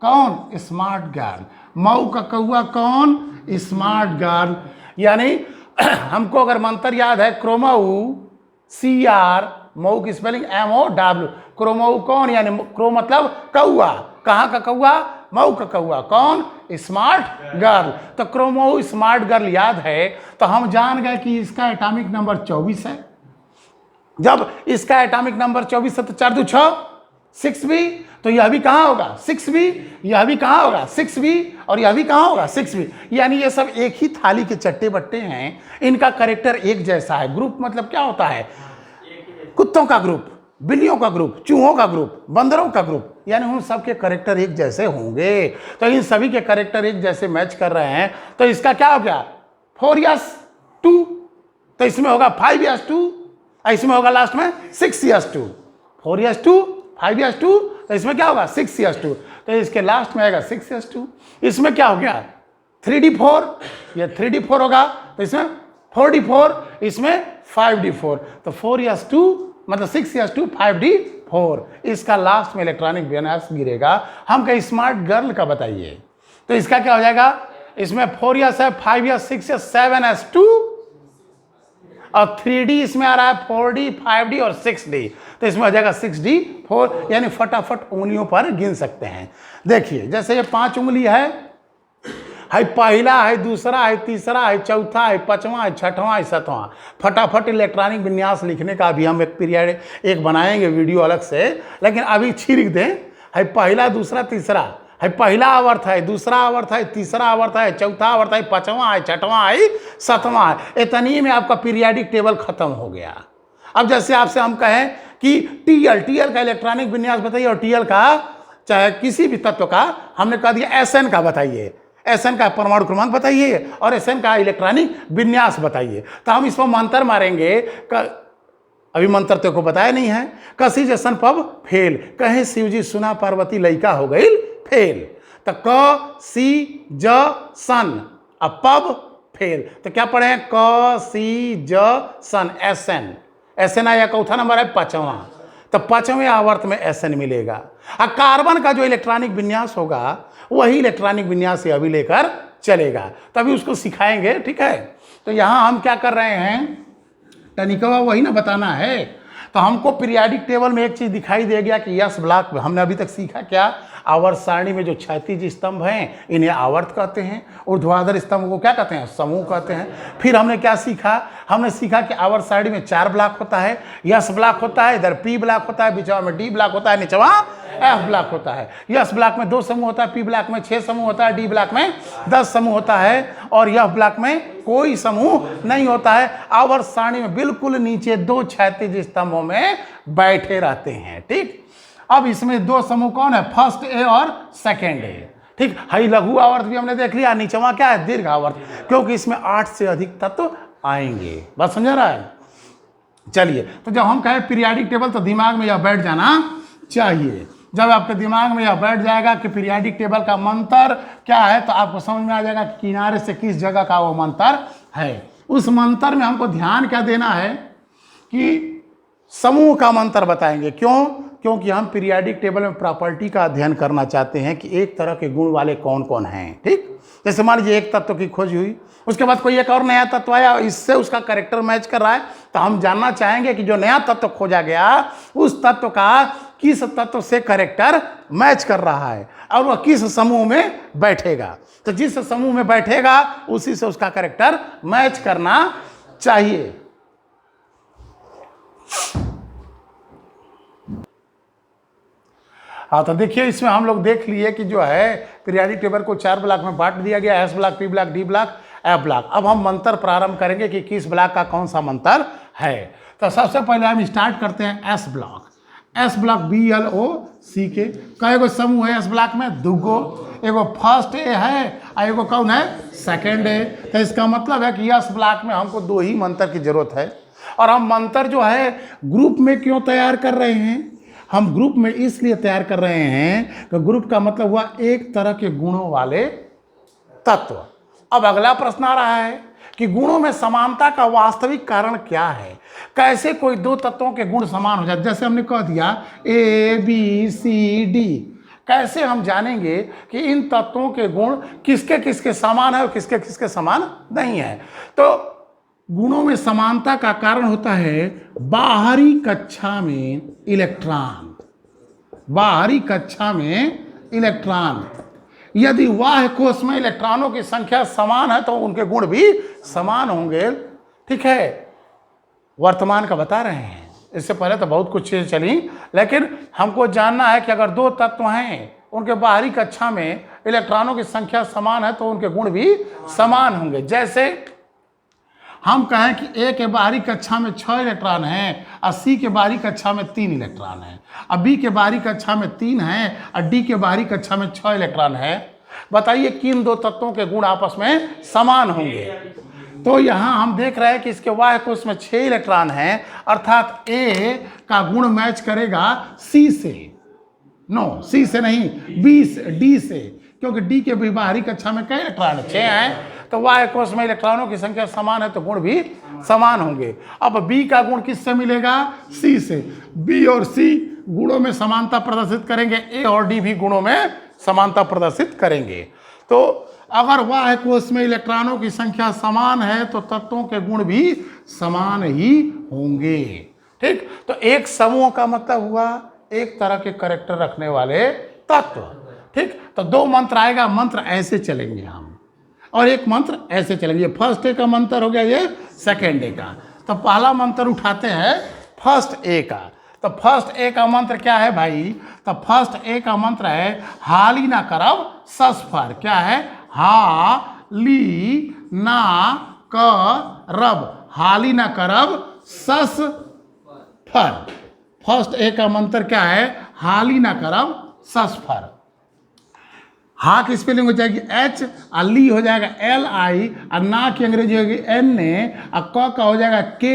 कौन? Smart girl. मऊ का कौआ कौन? Smart girl. यानी हमको अगर मंत्र याद है क्रोमाउ CR, मऊ की स्पेलिंग MOW, क्रोमाउ कौन? यानी क्रो मतलब कौआ। कहाँ का कौआ? मऊ का कौआ। कौन? Smart girl. तो क्रोमाउ स्मार्ट गर्ल याद है तो हम जान गए कि इसका एटॉमिक नंबर 24 है। जब इसका एटॉमिक नंबर 24 है तो 4 2 6, 6b। तो यह भी कहाँ होगा? 6b। यह भी कहाँ होगा? 6b। और यह भी कहाँ होगा? 6b। यानी ये सब एक ही थाली के चट्टे बट्टे हैं, इनका कैरेक्टर एक जैसा है। ग्रुप मतलब क्या होता है? कुत्तों का ग्रुप, बिल्लियों का ग्रुप, चूहों का ग्रुप, बंदरों का ग्रुप, यानी उन सब के कैरेक्टर एक जैसे होंगे। तो इन सभी के कैरेक्टर एक जैसे मैच कर रहे हैं। तो इसका क्या हो गया? 4s2। तो इसमें होगा 5s2, इसमें होगा लास्ट में 6s2। 4s2 5s2, तो इसमें क्या होगा? 6s2। तो इसके लास्ट में आएगा 6s2। इसमें क्या हो गया? 3d4, ये 3d4 होगा, तो इसमें 4d4, इसमें 5d4। तो 4s2 मतलब 6s2 5d4। इसका लास्ट में इलेक्ट्रॉनिक विन्यास गिरेगा। हम कहीं स्मार्ट गर्ल का बताइए, तो इसका क्या हो जाएगा? इसमें 4s है, 5s, 6s, 7s2 और 3d इसमें आ रहा है 4d, 5d और 6d। तो इसमें हो जाएगा 6d 4। यानी फटाफट उंगलियों पर गिन सकते हैं। देखिए जैसे ये 5 उंगली है पहला है, दूसरा है, तीसरा है, चौथा है, पांचवा है, छठवां है, सातवां। फटाफट इलेक्ट्रॉनिक विन्यास लिखने का भी हम एक पीरियड एक बनाएंगे वीडियो अलग से, लेकिन अभी छिड़क दें। है पहला, दूसरा, तीसरा है, पहला आवर्त है, दूसरा आवर्त है, तीसरा आवर्त है, चौथा आवर्त है, पांचवा है, छठवां है, सातवां है। इतनी में आपका पीरियडिक टेबल खत्म हो गया। अब जैसे आपसे हम कहें कि टीएल का इलेक्ट्रॉनिक विन्यास बताइए, और टीएल का चाहे किसी भी तत्व का हमने कह दिया एसएन का बताइए, एसएन का परमाणु क्रमांक बताइए और एसएन का इलेक्ट्रॉनिक विन्यास बताइए। तो हम इस पर मंत्र मारेंगे। अभी मंत्र तो को बताया नहीं है। कसी जैसन पब फेल, कहे शिवजी सुना पार्वती लइका हो गई फेल। तो क सी ज सन, अब पब फेल तो क्या पढ़े? क सी ज सन, एसएन। एसएन आया चौथा नंबर है 5वां, तो 5वें आवर्त में एसएन मिलेगा। और कार्बन का जो इलेक्ट्रॉनिक विन्यास होगा वही इलेक्ट्रॉनिक विन्यास अभी लेकर चलेगा, तभी उसको सिखाएंगे। ठीक है, तो यहाँ हम क्या कर रहे हैं? टनिकवा वही ना बताना है। तो हमको पीरियाडिक टेबल में एक चीज़ दिखाई दे गया कि यस ब्लॉक हमने अभी तक सीखा क्या? आवर्त सारणी में जो क्षैतिज स्तंभ हैं इन्हें आवर्त कहते हैं, ऊर्ध्वाधर स्तंभ को क्या कहते हैं? समूह कहते हैं। फिर हमने क्या सीखा? हमने सीखा कि आवर्त सारणी में 4 ब्लॉक होता है। यस ब्लॉक होता है, इधर पी ब्लॉक होता है, बीचवा में डी ब्लॉक होता है, निचवा एफ ब्लॉक होता है। एस ब्लॉक में 2 समूह होता है, पी ब्लॉक में 6 समूह होता है, डी ब्लॉक में 10 समूह होता है और एफ ब्लॉक में कोई समूह नहीं होता है। आवर्त सारणी में बिल्कुल नीचे 2 क्षैतिज स्तंभों में बैठे रहते हैं। ठीक, अब इसमें 2 समूह कौन है, फर्स्ट ए और सेकेंड ए। ठीक, हाई लघु आवर्त भी हमने देख लिया, नीचवा क्या है, दीर्घ आवर्त, क्योंकि इसमें 8 से अधिक तत्व आएंगे। बात समझ रहा है। चलिए, तो जब हम कहें पीरियाडिक टेबल तो दिमाग में यह बैठ जाना चाहिए। जब आपके दिमाग में यह बैठ जाएगा कि पीरियाडिक टेबल का मंत्र क्या है, तो आपको समझ में आ जाएगा कि किनारे से किस जगह का वो मंत्र है। उस मंत्र में हमको ध्यान क्या देना है कि समूह का मंत्र बताएंगे। क्यों? क्योंकि हम पीरियाडिक टेबल में प्रॉपर्टी का अध्ययन करना चाहते हैं कि एक तरह के गुण वाले कौन कौन हैं। ठीक, जैसे मान लीजिए एक तत्व की खोज हुई, उसके बाद कोई एक और नया तत्व आया, इससे उसका कैरेक्टर मैच कर रहा है, तो हम जानना चाहेंगे कि जो नया तत्व खोजा गया उस तत्व का किस तत्व से कैरेक्टर मैच कर रहा है और वह किस समूह में बैठेगा। तो जिस समूह में बैठेगा उसी से उसका कैरेक्टर मैच करना चाहिए। हाँ, तो देखिए इसमें हम लोग देख लिए कि जो है पीरियाडिक टेबल को 4 ब्लॉक में बांट दिया गया, S block, P block, D block, F block. अब हम मंत्र प्रारंभ करेंगे कि किस ब्लॉक का कौन सा मंत्र है। तो सबसे पहले हम स्टार्ट करते हैं S block. S block BLOC के कई समूह है एस ब्लॉक में, 2 गो, एगो फर्स्ट ए है और एगो कौन है, सेकेंड ए। तो इसका मतलब है कि एस ब्लॉक में हमको 2 ही मंत्र की जरूरत है। और हम मंत्र जो है ग्रुप में क्यों तैयार कर रहे हैं, हम ग्रुप में इसलिए तैयार कर रहे हैं कि ग्रुप का मतलब हुआ एक तरह के गुणों वाले तत्व। अब अगला प्रश्न आ रहा है कि गुणों में समानता का वास्तविक कारण क्या है, कैसे कोई 2 तत्वों के गुण समान हो जाए। जैसे हमने कह दिया ABCD, कैसे हम जानेंगे कि इन तत्वों के गुण किसके किसके समान है और किसके किसके समान नहीं है। तो गुणों में समानता का कारण होता है बाहरी कक्षा में इलेक्ट्रॉन। बाहरी कक्षा में इलेक्ट्रॉन, यदि बाह्य कोश में इलेक्ट्रॉनों की संख्या समान है तो उनके गुण भी समान होंगे। ठीक है, वर्तमान का बता रहे हैं, इससे पहले तो बहुत कुछ चीज़ें चली, लेकिन हमको जानना है कि अगर 2 तत्व हैं उनके बाहरी कक्षा में इलेक्ट्रॉनों की संख्या समान है तो उनके गुण भी समान होंगे। जैसे हम कहें कि ए के बाहरी कक्षा में 6 इलेक्ट्रॉन हैं और सी के बाहरी कक्षा में 3 इलेक्ट्रॉन हैं, और बी के बाहरी कक्षा में 3 हैं और डी के बाहरी कक्षा में 6 इलेक्ट्रॉन है। बताइए किन 2 तत्वों के गुण आपस में समान होंगे। तो यहाँ हम देख रहे हैं कि इसके बाह्य कोश में 6 इलेक्ट्रॉन हैं, अर्थात ए का गुण मैच करेगा सी से, नो सी से नहीं, बी से, डी से, क्योंकि डी के भी बाहरी कक्षा में कई इलेक्ट्रॉन 6 हैं, तो बाह्य कोश में इलेक्ट्रॉनों की संख्या समान है तो गुण भी समान होंगे। अब बी का गुण किससे मिलेगा, सी से। बी और सी गुणों में समानता प्रदर्शित करेंगे, ए और डी भी गुणों में समानता प्रदर्शित करेंगे। तो अगर बाह्य कोश में इलेक्ट्रॉनों की संख्या समान है तो तत्वों के गुण भी समान ही होंगे। ठीक, तो एक समूह का मतलब हुआ एक तरह के कैरेक्टर रखने वाले तत्व। ठीक, तो 2 मंत्र आएगा, मंत्र ऐसे चलेंगे हम, और एक मंत्र ऐसे चलेंगे। फर्स्ट ए का मंत्र हो गया, ये सेकेंड ए का। तो पहला मंत्र उठाते हैं फर्स्ट ए का। तो फर्स्ट ए का मंत्र क्या है भाई, तो फर्स्ट ए का मंत्र है हाली ना करब सस्फर। क्या है, हा ली ना करब, हाली ना करब सस फर। फर्स्ट ए का मंत्र क्या है, हाली ना करब सस्फर। हा की स्पेलिंग हो जाएगी H, और ली हो जाएगा LI, और ना की अंग्रेजी होगी NA, और क का हो जाएगा K,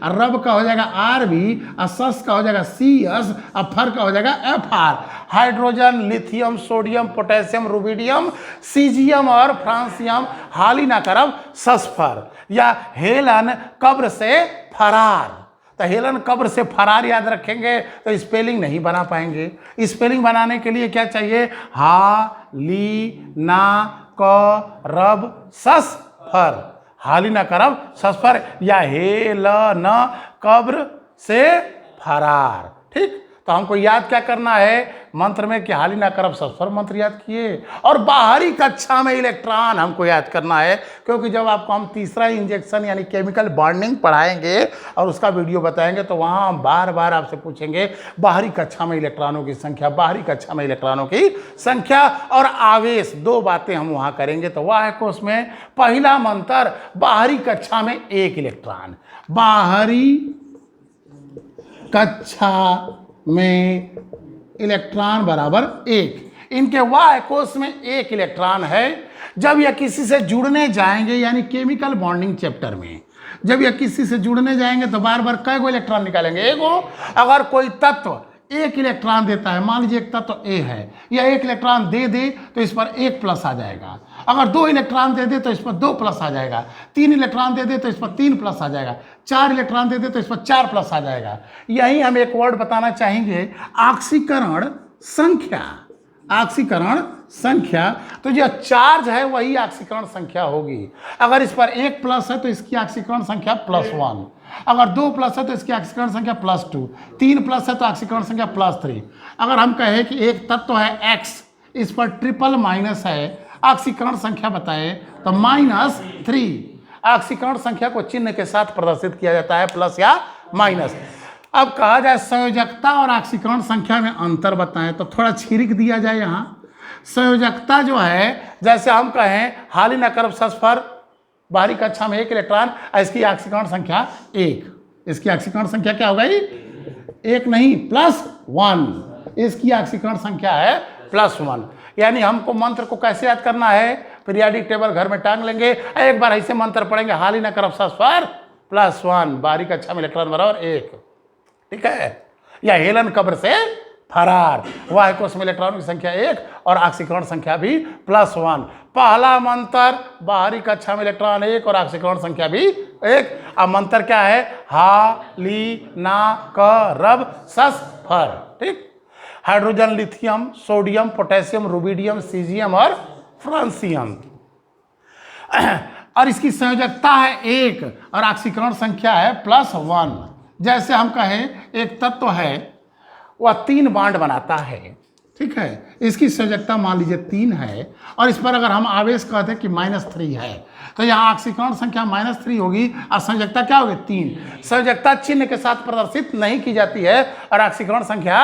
और रब का हो जाएगा RB, और सस का हो जाएगा CS, और फर का हो जाएगा FR। Hydrogen, lithium, sodium, potassium, rubidium, caesium और फ्रांसियम, हाली ना करब सस्फर। या हेलन कब्र से फरार। तो हेलन कब्र से फरार याद रखेंगे तो स्पेलिंग नहीं बना पाएंगे। स्पेलिंग बनाने के लिए क्या चाहिए, हा ली ना करब सस फर, हाली ना करब सस फर, या हेलन कब्र से फरार। ठीक, तो हमको याद क्या करना है मंत्र में कि हालि ना करब सस्फर मंत्र याद किए, और बाहरी कक्षा में इलेक्ट्रॉन हमको याद करना है, क्योंकि जब आपको हम तीसरा इंजेक्शन यानी केमिकल बॉन्डिंग पढ़ाएंगे और उसका वीडियो बताएंगे तो वहाँ हम बार बार आपसे पूछेंगे बाहरी कक्षा में इलेक्ट्रॉनों की संख्या, बाहरी कक्षा में इलेक्ट्रॉनों की संख्या और आवेश, दो बातें हम वहाँ करेंगे। तो वाह्य कोश में पहला मंत्र बाहरी कक्षा में एक इलेक्ट्रॉन, बाहरी कक्षा में इलेक्ट्रॉन बराबर एक। इनके वाह्य कोश में एक इलेक्ट्रॉन है। जब यह किसी से जुड़ने जाएंगे यानी केमिकल बॉन्डिंग चैप्टर में जब यह किसी से जुड़ने जाएंगे तो बार बार कई गो इलेक्ट्रॉन निकालेंगे, एगो। अगर कोई तत्व एक इलेक्ट्रॉन देता है, मान लीजिए एक तत्व ए है, यह एक इलेक्ट्रॉन दे दे तो इस पर एक प्लस आ जाएगा। अगर दो इलेक्ट्रॉन दे दे तो इस पर दो प्लस आ जाएगा। तीन इलेक्ट्रॉन दे दे तो इस पर तीन प्लस आ जाएगा। चार इलेक्ट्रॉन दे दे तो इस पर चार प्लस आ जाएगा। यही हम एक वर्ड बताना चाहेंगे, ऑक्सीकरण संख्या। ऑक्सीकरण संख्या, तो जो चार्ज है वही ऑक्सीकरण संख्या होगी। अगर इस पर एक प्लस है तो इसकी ऑक्सीकरण संख्या +1, अगर दो प्लस है तो इसकी ऑक्सीकरण संख्या +2, तीन प्लस है तो ऑक्सीकरण संख्या +3। अगर हम कहें कि एक तत्व है X, इस पर ट्रिपल माइनस है, ऑक्सीकरण संख्या बताए तो -3। ऑक्सीकरण संख्या को चिन्ह के साथ प्रदर्शित किया जाता है, प्लस या माइनस। अब कहा जाए संयोजकता और ऑक्सीकरण संख्या में अंतर बताएं तो थोड़ा छिरिक दिया जाए। यहाँ संयोजकता जो है, जैसे हम कहें हालि ना करब सस्फर, बाहरी कक्षा में एक इलेक्ट्रॉन, इसकी ऑक्सीकरण संख्या 1। इसकी ऑक्सीकरण संख्या क्या हो गई? 1 नहीं, +1। इसकी ऑक्सीकरण संख्या है +1। यानी हमको मंत्र को कैसे याद करना है? पीरियाडिक टेबल घर में टांग लेंगे, एक बार ऐसे मंत्र पढ़ेंगे, हालि ना करब सस्फर +1, बाहरी कक्षा में इलेक्ट्रॉन बराबर 1। ठीक है? या हेलन कब्र से फरार, वाह्य कोश में इलेक्ट्रॉनों की संख्या 1 और ऑक्सीकरण संख्या भी +1। पहला मंत्र बाहरी कक्षा में इलेक्ट्रॉन 1 और ऑक्सीकरण संख्या भी 1। अब मंत्र क्या है? हालि ना करब सस्फर। ठीक? Hydrogen, lithium, sodium, potassium, rubidium, caesium और फ्रांसियम। और इसकी संयोजकता है 1 और ऑक्सीकरण संख्या है +1। जैसे हम कहें एक तत्व है वह 3 बांड बनाता है, ठीक है, इसकी संयोजकता मान लीजिए 3 है और इस पर अगर हम आवेश कहते हैं कि -3 है तो यहाँ ऑक्सीकरण संख्या -3 होगी और संयोजकता क्या होगी? 3। संयोजकता चिन्ह के साथ प्रदर्शित नहीं की जाती है और ऑक्सीकरण संख्या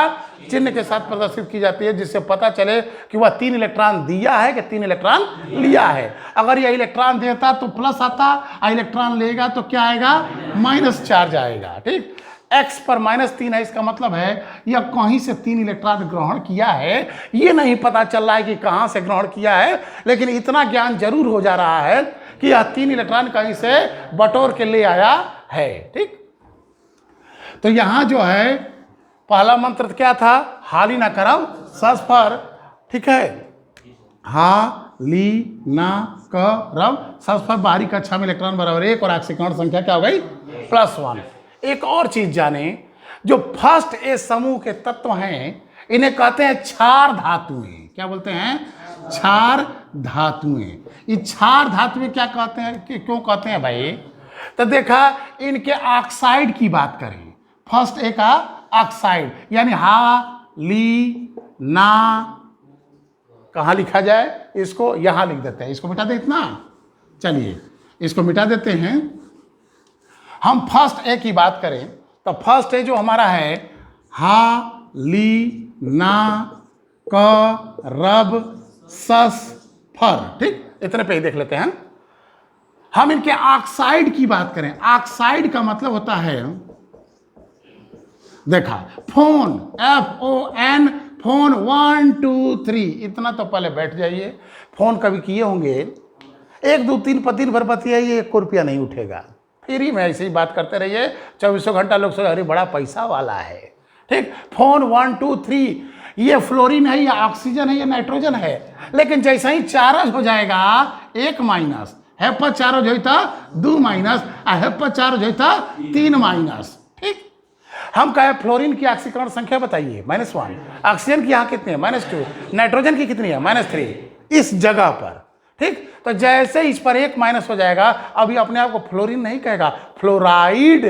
चिन्ह के साथ प्रदर्शित की जाती है, जिससे पता चले कि वह 3 इलेक्ट्रॉन दिया है कि 3 इलेक्ट्रॉन लिया है। अगर यह इलेक्ट्रॉन देता तो प्लस आता और इलेक्ट्रॉन लेगा तो क्या आएगा? माइनस चार्ज आएगा। ठीक? X पर -3 है, इसका मतलब है यह कहीं से 3 इलेक्ट्रॉन ग्रहण किया है। ये नहीं पता चल रहा है कि कहाँ से ग्रहण किया है, लेकिन इतना ज्ञान जरूर हो जा रहा है कि यह 3 इलेक्ट्रॉन कहीं से बटोर के ले आया है। ठीक? तो यहाँ जो है पहला मंत्र क्या था? हालि ना करब सस्फर। ठीक है? हालि ना करब सस्फर, बाहरी कक्षा में इलेक्ट्रॉन बराबर 1 और ऑक्सीकरण संख्या क्या हो गई? +1। एक और चीज जाने, जो फर्स्ट ए समूह के तत्व हैं इन्हें कहते हैं क्षार धातुएं। क्या बोलते हैं? क्षार धातुएं। ये क्षार धातुएं क्या कहते हैं, कि क्यों कहते हैं भाई? तो देखा, इनके ऑक्साइड की बात करें, फर्स्ट ए का ऑक्साइड, यानी हालि ना, कहाँ लिखा जाए? इसको यहां लिख देते हैं, इसको मिटा दे। इतना चलिए इसको मिटा देते हैं। हम फर्स्ट ए की बात करें तो फर्स्ट ए जो हमारा है हालि ना करब सस्फर। ठीक? इतने पे ही देख लेते हैं। हम इनके ऑक्साइड की बात करें, ऑक्साइड का मतलब होता है, देखा, फोन, FON, फोन 1 2 3, इतना तो पहले बैठ जाइए। फोन कभी किए होंगे, 1 2 3 पर दिन भर बतियाइए, 1 रुपया नहीं उठेगा, फ्री में ऐसे ही बात करते रहिए, 24 घंटा लोग सोचे अरे बड़ा पैसा वाला है। ठीक? फोन 1 2 3, ये फ्लोरीन है या ऑक्सीजन है या नाइट्रोजन है, लेकिन जैसे ही चार्ज हो जाएगा 1 माइनस, है पर चार्ज होता 2 माइनस, है पर चार्ज होता 3 माइनस। ठीक? हम कहें फ्लोरीन की ऑक्सीकरण संख्या बताइए, -1, ऑक्सीजन की यहाँ कितनी है? -2, नाइट्रोजन की कितनी है? -3, इस जगह पर। ठीक? तो जैसे इस पर 1 माइनस हो जाएगा, अभी अपने आप को फ्लोरीन नहीं कहेगा, फ्लोराइड।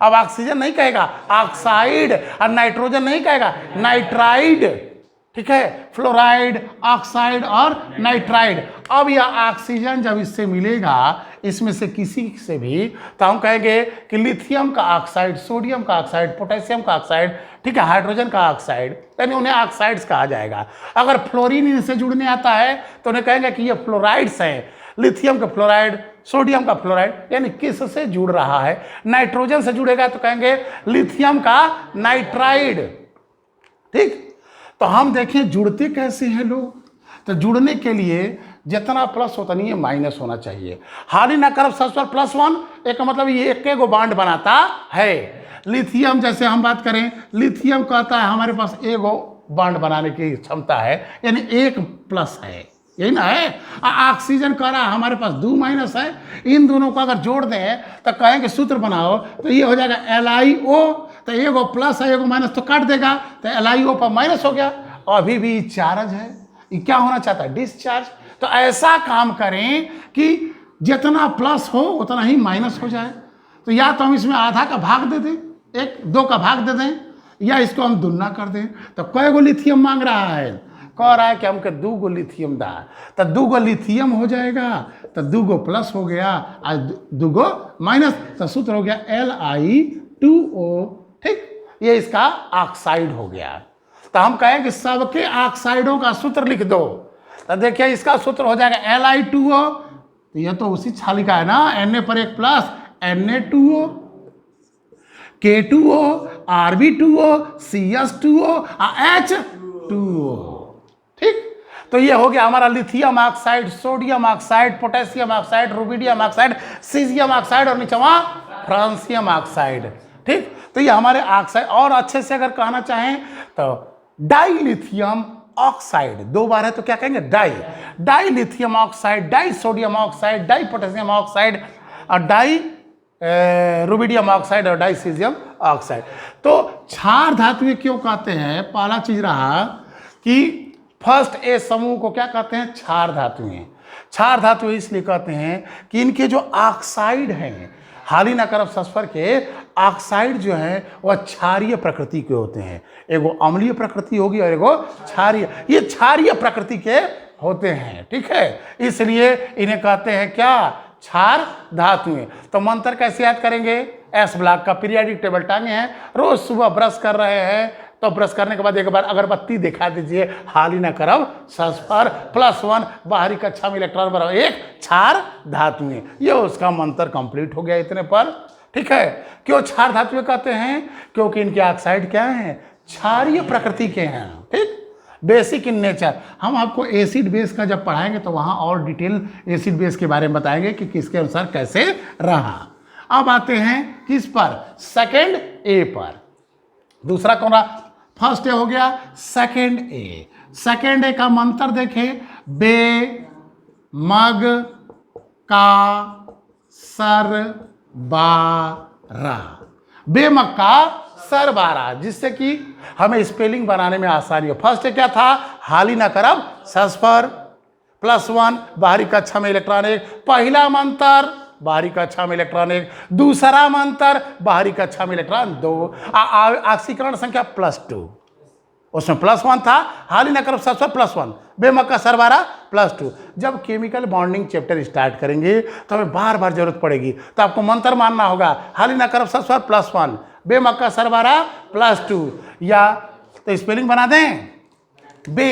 अब ऑक्सीजन नहीं कहेगा, ऑक्साइड, और नाइट्रोजन नहीं कहेगा, नाइट्राइड। ठीक है, फ्लोराइड, ऑक्साइड और नाइट्राइड। अब यह ऑक्सीजन जब इससे मिलेगा, इसमें से किसी से भी, तो हम कहेंगे कि लिथियम का ऑक्साइड, सोडियम का ऑक्साइड, पोटेशियम का ऑक्साइड, ठीक है, हाइड्रोजन का ऑक्साइड, यानी उन्हें ऑक्साइड्स कहा जाएगा। अगर फ्लोरीन इनसे जुड़ने आता है तो उन्हें कहेंगे कि ये फ्लोराइड्स हैं, लिथियम का फ्लोराइड, सोडियम का फ्लोराइड, यानी किससे जुड़ रहा है। नाइट्रोजन से जुड़ेगा तो कहेंगे लिथियम का नाइट्राइड। ठीक, तो हम देखें जुड़ते कैसे हैं लोग। तो जुड़ने के लिए जितना प्लस उतनी ही माइनस होना चाहिए। हानि न करब सस्पर +1, एक मतलब ये एक गो बॉन्ड बनाता है। लिथियम जैसे हम बात करें, लिथियम कहता है हमारे पास एगो बॉन्ड बनाने की क्षमता है, यानी एक प्लस है, यही ना है। ऑक्सीजन कह रहा है हमारे पास 2 माइनस है। इन दोनों को अगर जोड़ दें तो कहेंगे सूत्र बनाओ, तो ये हो जाएगा LiO, तो एगो प्लस है एगो माइनस तो काट देगा, तो LiO पर माइनस हो गया। अभी भी चार्ज है, ये क्या होना चाहता है, डिस्चार्ज। तो ऐसा काम करें कि जितना प्लस हो उतना ही माइनस हो जाए। तो या तो हम इसमें आधा का भाग दे दें, 1/2 का भाग दे दें, या इसको हम दुगना कर दें। तो कई गो लिथियम मांग रहा है, कह रहा है कि हमको 2 गो लिथियम दा, तो 2 गो लिथियम हो जाएगा, तो 2 गो प्लस हो गया और 2 गो माइनस, तो सूत्र हो गया Li2O। ठीक, ये इसका ऑक्साइड हो गया। तो हम कहें कि सबके ऑक्साइडों का सूत्र लिख दो, तो देखिए इसका सूत्र हो जाएगा Li2O, तो ये तो उसी छाली का है ना, Na पर एक plus Na2O, K2O, Rb2O, CS2O, H2O। ठीक, तो ये हो गया हमारा lithium oxide, sodium oxide, potassium oxide, rubidium oxide, caesium oxide और नीचे वहां फ्रांसियम ऑक्साइड। ठीक, तो ये हमारे ऑक्साइड। और अच्छे से अगर कहना चाहें तो डाई लिथियम ऑक्साइड, 2 बार है तो क्या कहेंगे, di lithium oxide, di sodium oxide, di potassium oxide और डाई रुबिडियम ऑक्साइड और डाई सीजियम ऑक्साइड। तो क्षार धातुएं क्यों कहते हैं, पहला चीज रहा कि फर्स्ट ए समूह को क्या कहते हैं, क्षार धातुएं। क्षार धातुएं इसलिए कहते हैं कि इनके जो ऑक्साइड हैं, हाली न करब सल्फर के ऑक्साइड जो है वह क्षारीय प्रकृति के होते हैं। एगो अम्लीय प्रकृति होगी और एगो क्षारीय, ये क्षारीय प्रकृति के होते हैं। ठीक है, इसलिए इन्हें कहते हैं क्या, क्षार धातुएं। तो मंत्र कैसे याद करेंगे, एस ब्लॉक का पीरियोडिक टेबल टांगे हैं, रोज सुबह ब्रश कर रहे हैं तो ब्रश करने के बाद एक बार अगरबत्ती दिखा दीजिए, हाली न करब सल्फर +1 बाहरी कक्षा में इलेक्ट्रॉन बराबर 1 क्षार धातुएं। ये उसका मंत्र कंप्लीट हो गया इतने पर। ठीक है, क्यों क्षार धातुएं कहते हैं, क्योंकि इनके ऑक्साइड क्या हैं, क्षारीय प्रकृति के हैं। ठीक, बेसिक इन नेचर। हम आपको एसिड बेस का जब पढ़ाएंगे तो वहाँ और डिटेल एसिड बेस के बारे में बताएंगे कि किसके अनुसार कैसे रहा। अब आते हैं किस पर, सेकेंड ए पर। दूसरा कौन रहा, फर्स्ट ए हो गया, सेकेंड ए। सेकेंड ए का मंत्र देखें, बे मग का सर बारा, बेमग का सर बारा, जिससे कि हमें स्पेलिंग बनाने में आसानी हो। फर्स्ट क्या था, हाली न करब सल्फर +1 बाहरी कक्षा में इलेक्ट्रॉन 1, पहला मंत्र बाहरी कक्षा में इलेक्ट्रॉन 1, दूसरा मंत्र बाहरी कक्षा में इलेक्ट्रॉन 2, ऑक्सीकरण संख्या +2, उसमें +1 था, हाली न करब सल्फर +1, बेमग का सर बारा +2। जब केमिकल बॉन्डिंग चैप्टर स्टार्ट करेंगे तो हमें बार बार जरूरत पड़ेगी, तो आपको मंत्र मानना होगा, हाली न करब सल्फर +1, बेमग का सर बारा +2। या तो स्पेलिंग बना दें, बे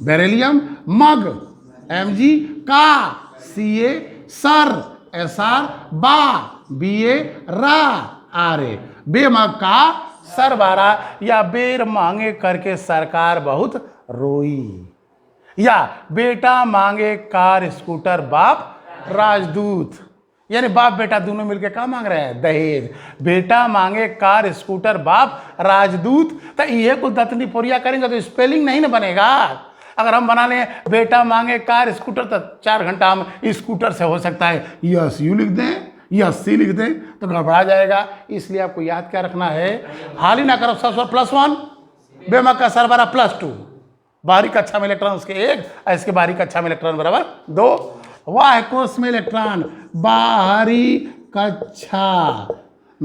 बेरिलियम, मग Mg, का Ca, सर Sr, बा Ba, रा Ra, बेमग का सर बारा। या बेर मांगे करके सरकार बहुत रोई, या बेटा मांगे कार स्कूटर बाप राजदूत, यानी बाप बेटा दोनों मिलके क्या मांग रहे हैं, दहेज। बेटा मांगे कार स्कूटर बाप राजदूत, तो ये कुछ दतनी पोरिया करेंगे तो स्पेलिंग नहीं ना बनेगा। अगर हम बना लें बेटा मांगे कार स्कूटर, तो 4 घंटा हम स्कूटर से हो सकता है यस यू लिख दें, यस सी लिख दें, तो गड़बड़ा जाएगा। इसलिए आपको याद क्या रखना है, हाली ना करब सल्फर +1, बेमग का सर बारा +2, बाहरी कक्षा में इलेक्ट्रॉन उसके 1, इसके बाहरी कक्षा में इलेक्ट्रॉन बराबर 2, वाह कोष में इलेक्ट्रॉन बाहरी कक्षा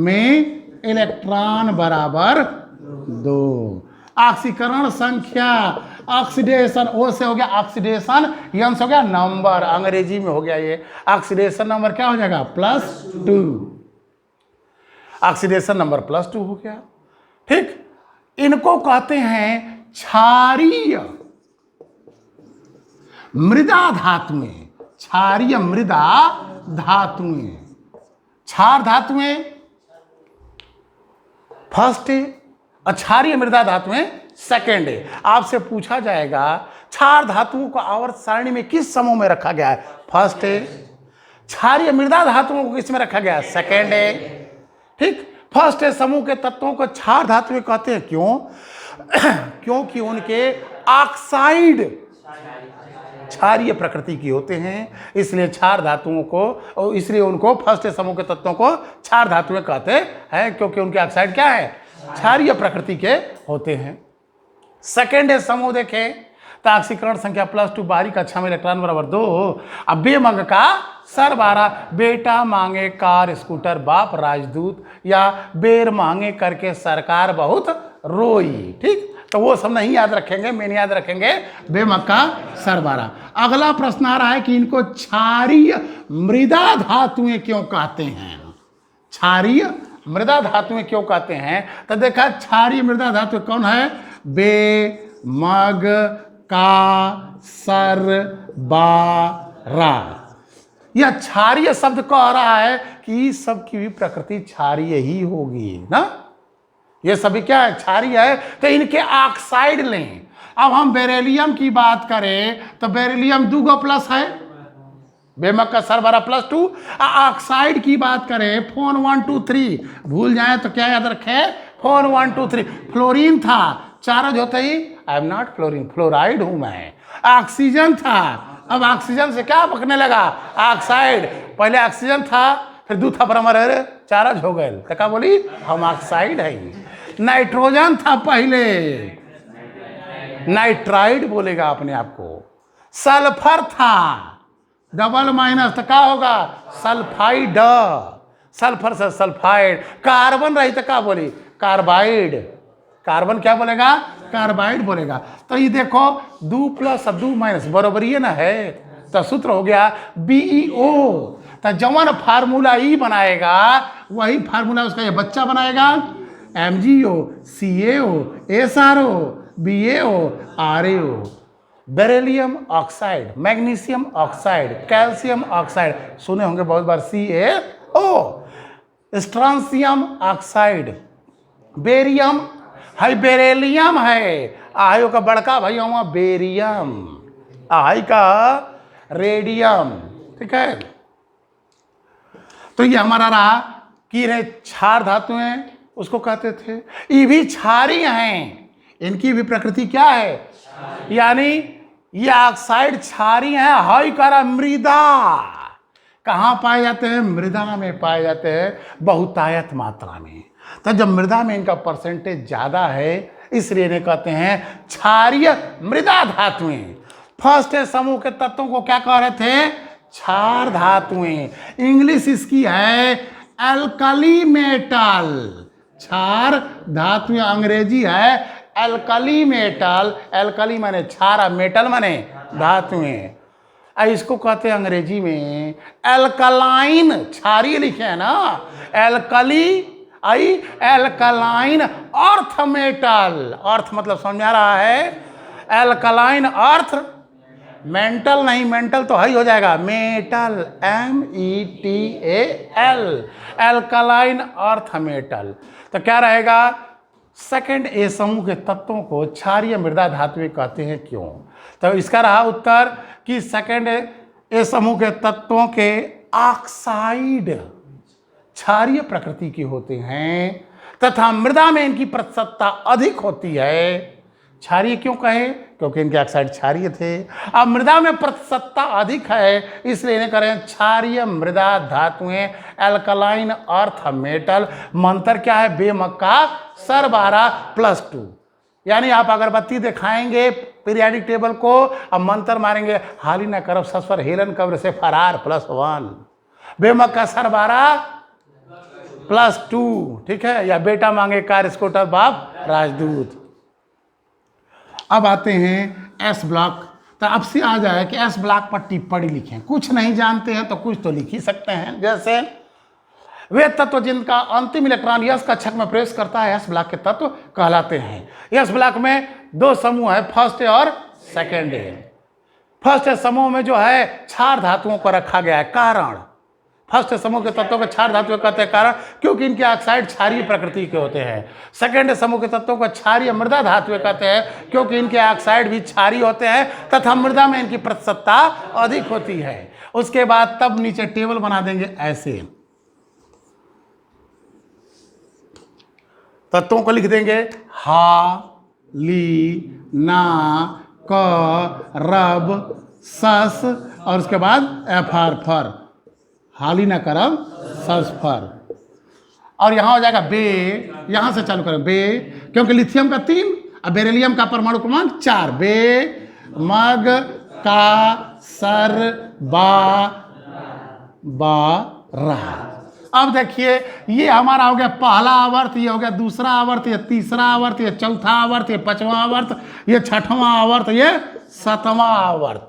में इलेक्ट्रॉन बराबर 2। ऑक्सीकरण संख्या, ऑक्सीडेशन, ओ से हो गया ऑक्सीडेशन, एन से हो गया नंबर, अंग्रेजी में हो गया ये ऑक्सीडेशन नंबर क्या हो जाएगा +2। ऑक्सीडेशन नंबर +2 हो गया। ठीक, इनको कहते हैं क्षारीय मृदा धातुएं। क्षारीय मृदा धातुएं, क्षार धातुएं फर्स्ट है और क्षारीय मृदा धातुएं सेकेंड है। आपसे पूछा जाएगा क्षार धातुओं को आवर्त सारणी में किस समूह में रखा गया है, फर्स्ट है। क्षारीय मृदा धातुओं को किस में रखा गया है, सेकेंड है। ठीक, फर्स्ट है समूह के तत्वों को क्षार धातुएं कहते हैं। क्यों? क्योंकि उनके ऑक्साइड क्षारीय प्रकृति की होते हैं, इसलिए क्षार धातुओं को, और इसलिए उनको फर्स्ट समूह के तत्वों को क्षार धातुएं कहते हैं, क्योंकि उनके ऑक्साइड क्या है, क्षारीय प्रकृति के होते हैं। सेकेंड समूह देखें तो ऑक्सीकरण संख्या +2, बाहरी कक्षा में इलेक्ट्रॉन बराबर 2। अब बेमंग का सरबारा, बेटा मांगे कार स्कूटर बाप राजदूत, या बेर मांगे करके सरकार बहुत रोई। ठीक, तो वो सब नहीं याद रखेंगे, मेन याद रखेंगे बेमंग का सरबारा। अगला प्रश्न आ रहा है कि इनको क्षारीय मृदा धातुएं क्यों कहते हैं, क्षारीय मृदा धातुएं क्यों कहते हैं। तो देखा क्षारीय मृदा धातु कौन है, बे मग का सर बारा। यह क्षारीय शब्द कह रहा है कि इस सब की भी प्रकृति क्षारीय ही होगी ना, ये सभी क्या है, क्षारीय है। तो इनके ऑक्साइड लें। अब हम बेरिलियम की बात करें तो बेरिलियम 2 प्लस है, बेमक का सरबरा +2। ऑक्साइड की बात करें, फोन 1 2 3, भूल जाए तो क्या याद रखें, फोन 1 2 3। फ्लोरीन था, चार्ज होते ही I am not fluorine, fluoride हूं मैं। ऑक्सीजन था, अब ऑक्सीजन से क्या पकने लगा, ऑक्साइड। पहले ऑक्सीजन था, फिर दूसरा ब्रह्म चार्ज हो गए, तो क्या बोली, हम ऑक्साइड है। नाइट्रोजन था पहले, नाइट्राइड बोलेगा अपने आप को। सल्फर था, डबल माइनस, तो क्या होगा, सल्फाइड, सल्फर से सल्फाइड। कार्बन रही तो क्या बोली, कार्बाइड, कार्बन क्या बोलेगा, कार्बाइड बोलेगा। तो ये देखो 2 + 2 - बराबर ये ना है, तो सूत्र हो गया BeO। तो जवन फार्मूला ई बनाएगा वही फार्मूला उसका ये बच्चा बनाएगा, MgO, CaO, SrO, BaO, RaO। Beryllium oxide, magnesium oxide, calcium oxide, सुने होंगे बहुत बार CaO। स्ट्रांसियम ऑक्साइड, बेरियम है, बेरिलियम है, आयो का बड़का भाई हुआ बेरियम, आई का रेडियम। ठीक है, तो ये हमारा रहा कि रे क्षार धातुएं उसको कहते थे। ये भी क्षारीय हैं, इनकी भी प्रकृति क्या है, यानी ये ऑक्साइड क्षारीय है। हाई करा मृदा, कहाँ पाए जाते हैं, मृदा में पाए जाते हैं, बहुतायत मात्रा में। तो जब मृदा में इनका परसेंटेज ज्यादा है, इसलिए इन्हें कहते हैं क्षारीय मृदा धातुएं। फर्स्ट समूह के तत्वों को क्या कह रहे थे, क्षार धातुएं। इंग्लिश इसकी है एल्कली मेटल, क्षार धातुएं अंग्रेजी है एल्कली मेटल। एल्कली माने क्षार, मेटल माने धातुएं। इसको कहते हैं अंग्रेजी में एल्कलाइन, क्षारीय लिखे है ना, एल्कली आई एल्कलाइन अर्थ मेटल। अर्थ मतलब समझ में आ रहा है, एल्कलाइन अर्थ, मेंटल नहीं, मेंटल तो हाई हो जाएगा, metal METAL, alkaline earth metal. तो क्या रहेगा, सेकंड ए समूह के तत्वों को क्षारीय मृदा धातुएं कहते हैं। क्यों? तो इसका रहा उत्तर कि सेकंड ए समूह के तत्वों के ऑक्साइड क्षारीय प्रकृति के होते हैं तथा मृदा में इनकी प्रतिशतता अधिक होती है। क्षारीय क्यों कहे? क्योंकि इनके ऑक्साइड क्षारीय थे। अब मृदा में प्रतिशतता अधिक है, इसलिए इन्हें करें क्षारीय मृदा धातुएं, एल्कलाइन अर्थ मेटल। मंत्र क्या है? बेमक्का सरबारा +2। यानी आप अगरबत्ती दिखाएंगे पीरियाडिक टेबल को, अब मंत्र मारेंगे हाली न करब सस्वर हेलन कब्र से फरार +1। बेमक्का सरबारा +2, ठीक है, या बेटा मांगे कार स्कूटर बाप राजदूत। अब आते हैं एस ब्लॉक। तो अब से आ जाए कि एस ब्लॉक पर टिप्पणी लिखें। कुछ नहीं जानते हैं तो कुछ तो लिख ही सकते हैं। जैसे वे तत्व जिनका अंतिम इलेक्ट्रॉन यस कक्षक में प्रवेश करता है एस ब्लॉक के तत्व कहलाते हैं। यस ब्लॉक में दो समूह है, फर्स्ट और सेकेंड। फर्स्ट समूह में जो है क्षार धातुओं को रखा गया है। कारण, फर्स्ट समूह के तत्वों को क्षार धातु कहते हैं कारण क्योंकि इनके ऑक्साइड क्षारीय प्रकृति के होते हैं। सेकेंड समूह के तत्वों को क्षारीय मृदा धातु कहते हैं क्योंकि इनके ऑक्साइड भी क्षारीय होते हैं तथा मृदा में इनकी प्रतिशतता अधिक होती है। उसके बाद तब नीचे टेबल बना देंगे ऐसे, तत्वों को लिख देंगे हा, ली, ना, क, रब, सस और उसके बाद एफर, फर, हाली ना करब सस फर। और यहां हो जाएगा बे, यहां से चालू करें बे क्योंकि लिथियम का 3 और बेरिलियम का परमाणु क्रमांक 4। बे, मग, का, सर, बा, रा। अब देखिए ये हमारा हो गया पहला आवर्त, ये हो गया दूसरा आवर्त, ये तीसरा आवर्त, ये चौथा आवर्त, ये पांचवा आवर्त, ये छठवां आवर्त, ये सातवां आवर्त।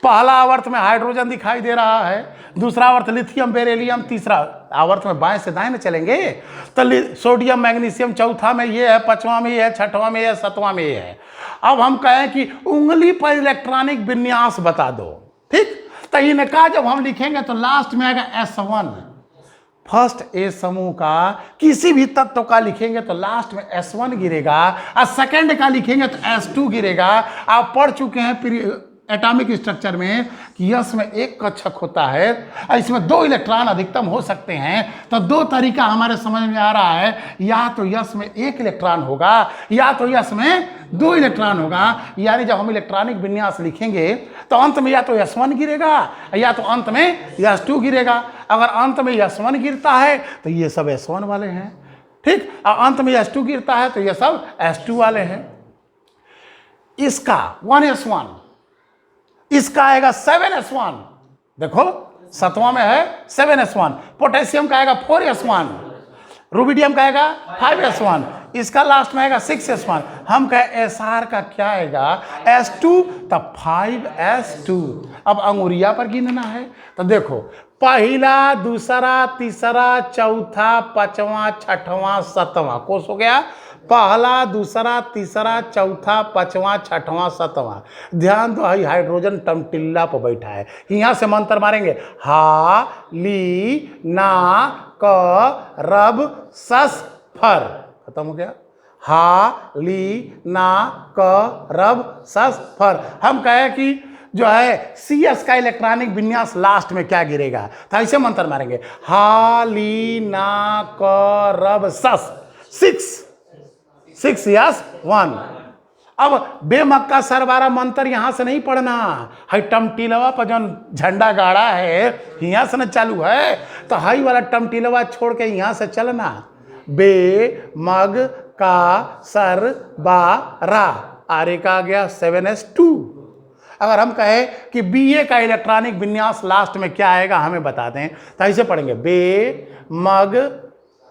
पहला आवर्त में हाइड्रोजन दिखाई दे रहा है, दूसरा आवर्त लिथियम बेरिलियम, तीसरा आवर्त में बाएं से दाएं में चलेंगे तो सोडियम मैग्नीशियम, चौथा में ये है, पांचवा में ये है, छठवां में ये है, सातवां में ये है। अब हम कहें कि उंगली पर इलेक्ट्रॉनिक विन्यास बता दो, ठीक। तो इनका जब हम लिखेंगे तो लास्ट में आएगा S1। फर्स्ट ए समूह का किसी भी तत्व का लिखेंगे तो लास्ट में S1 गिरेगा और सेकंड का लिखेंगे तो S2 गिरेगा। आप पढ़ चुके हैं एटॉमिक स्ट्रक्चर में कि यस में एक कक्षक होता है और इसमें 2 इलेक्ट्रॉन अधिकतम हो सकते हैं। तो 2 तरीका हमारे समझ में आ रहा है, या तो यस में 1 इलेक्ट्रॉन होगा या तो यस में 2 इलेक्ट्रॉन होगा। यानी जब हम इलेक्ट्रॉनिक विन्यास लिखेंगे तो अंत में या तो S1 गिरेगा या तो अंत में S2 गिरेगा। अगर अंत में S1 गिरता है तो ये सब S1 वाले हैं, ठीक, और अंत में S2 गिरता है तो ये सब S2 वाले हैं। इसका 1S1, इसका आएगा 7S1। देखो सातवां में है 7S1। पोटेशियम का आएगा 4S1, रूबिडियम का आएगा 5S1, इसका लास्ट में आएगा 6S1। हम कहे SR का क्या आएगा S2 तब 5S2। अब अंगुरिया पर गिनना है तो देखो पहला, दूसरा, तीसरा, चौथा, पांचवा, छठवां, सातवां कोस हो गया। पहला, दूसरा, तीसरा, चौथा, पांचवा, छठवां, सातवां। ध्यान दो, हाइड्रोजन टमटिल्ला पर बैठा है। यहां से मंत्र मारेंगे हा, ली, ना, क, रब, सस, फर। खत्म हो गया। हा, ली, ना, क, रब, सस, फर। हम कहे कि जो है CS का इलेक्ट्रॉनिक विन्यास लास्ट में क्या गिरेगा तो ऐसे मंत्र मारेंगे हा, ली, ना, क, रब, सस। 6 यस 1। अब बेमक्का सरबारा मंत्र यहां से नहीं पढ़ना है, टमटिलवा पर जो झंडा गाड़ा है यहां से न चालू है तो हाई वाला टमटिलवा छोड़ के यहां से चलना। बे, मग, का, सर, बा, रा। आरे का आ गया 7S2। अगर हम कहें कि BA का इलेक्ट्रॉनिक विन्यास लास्ट में क्या आएगा हमें बता दें तो ऐसे पढ़ेंगे बे, मग,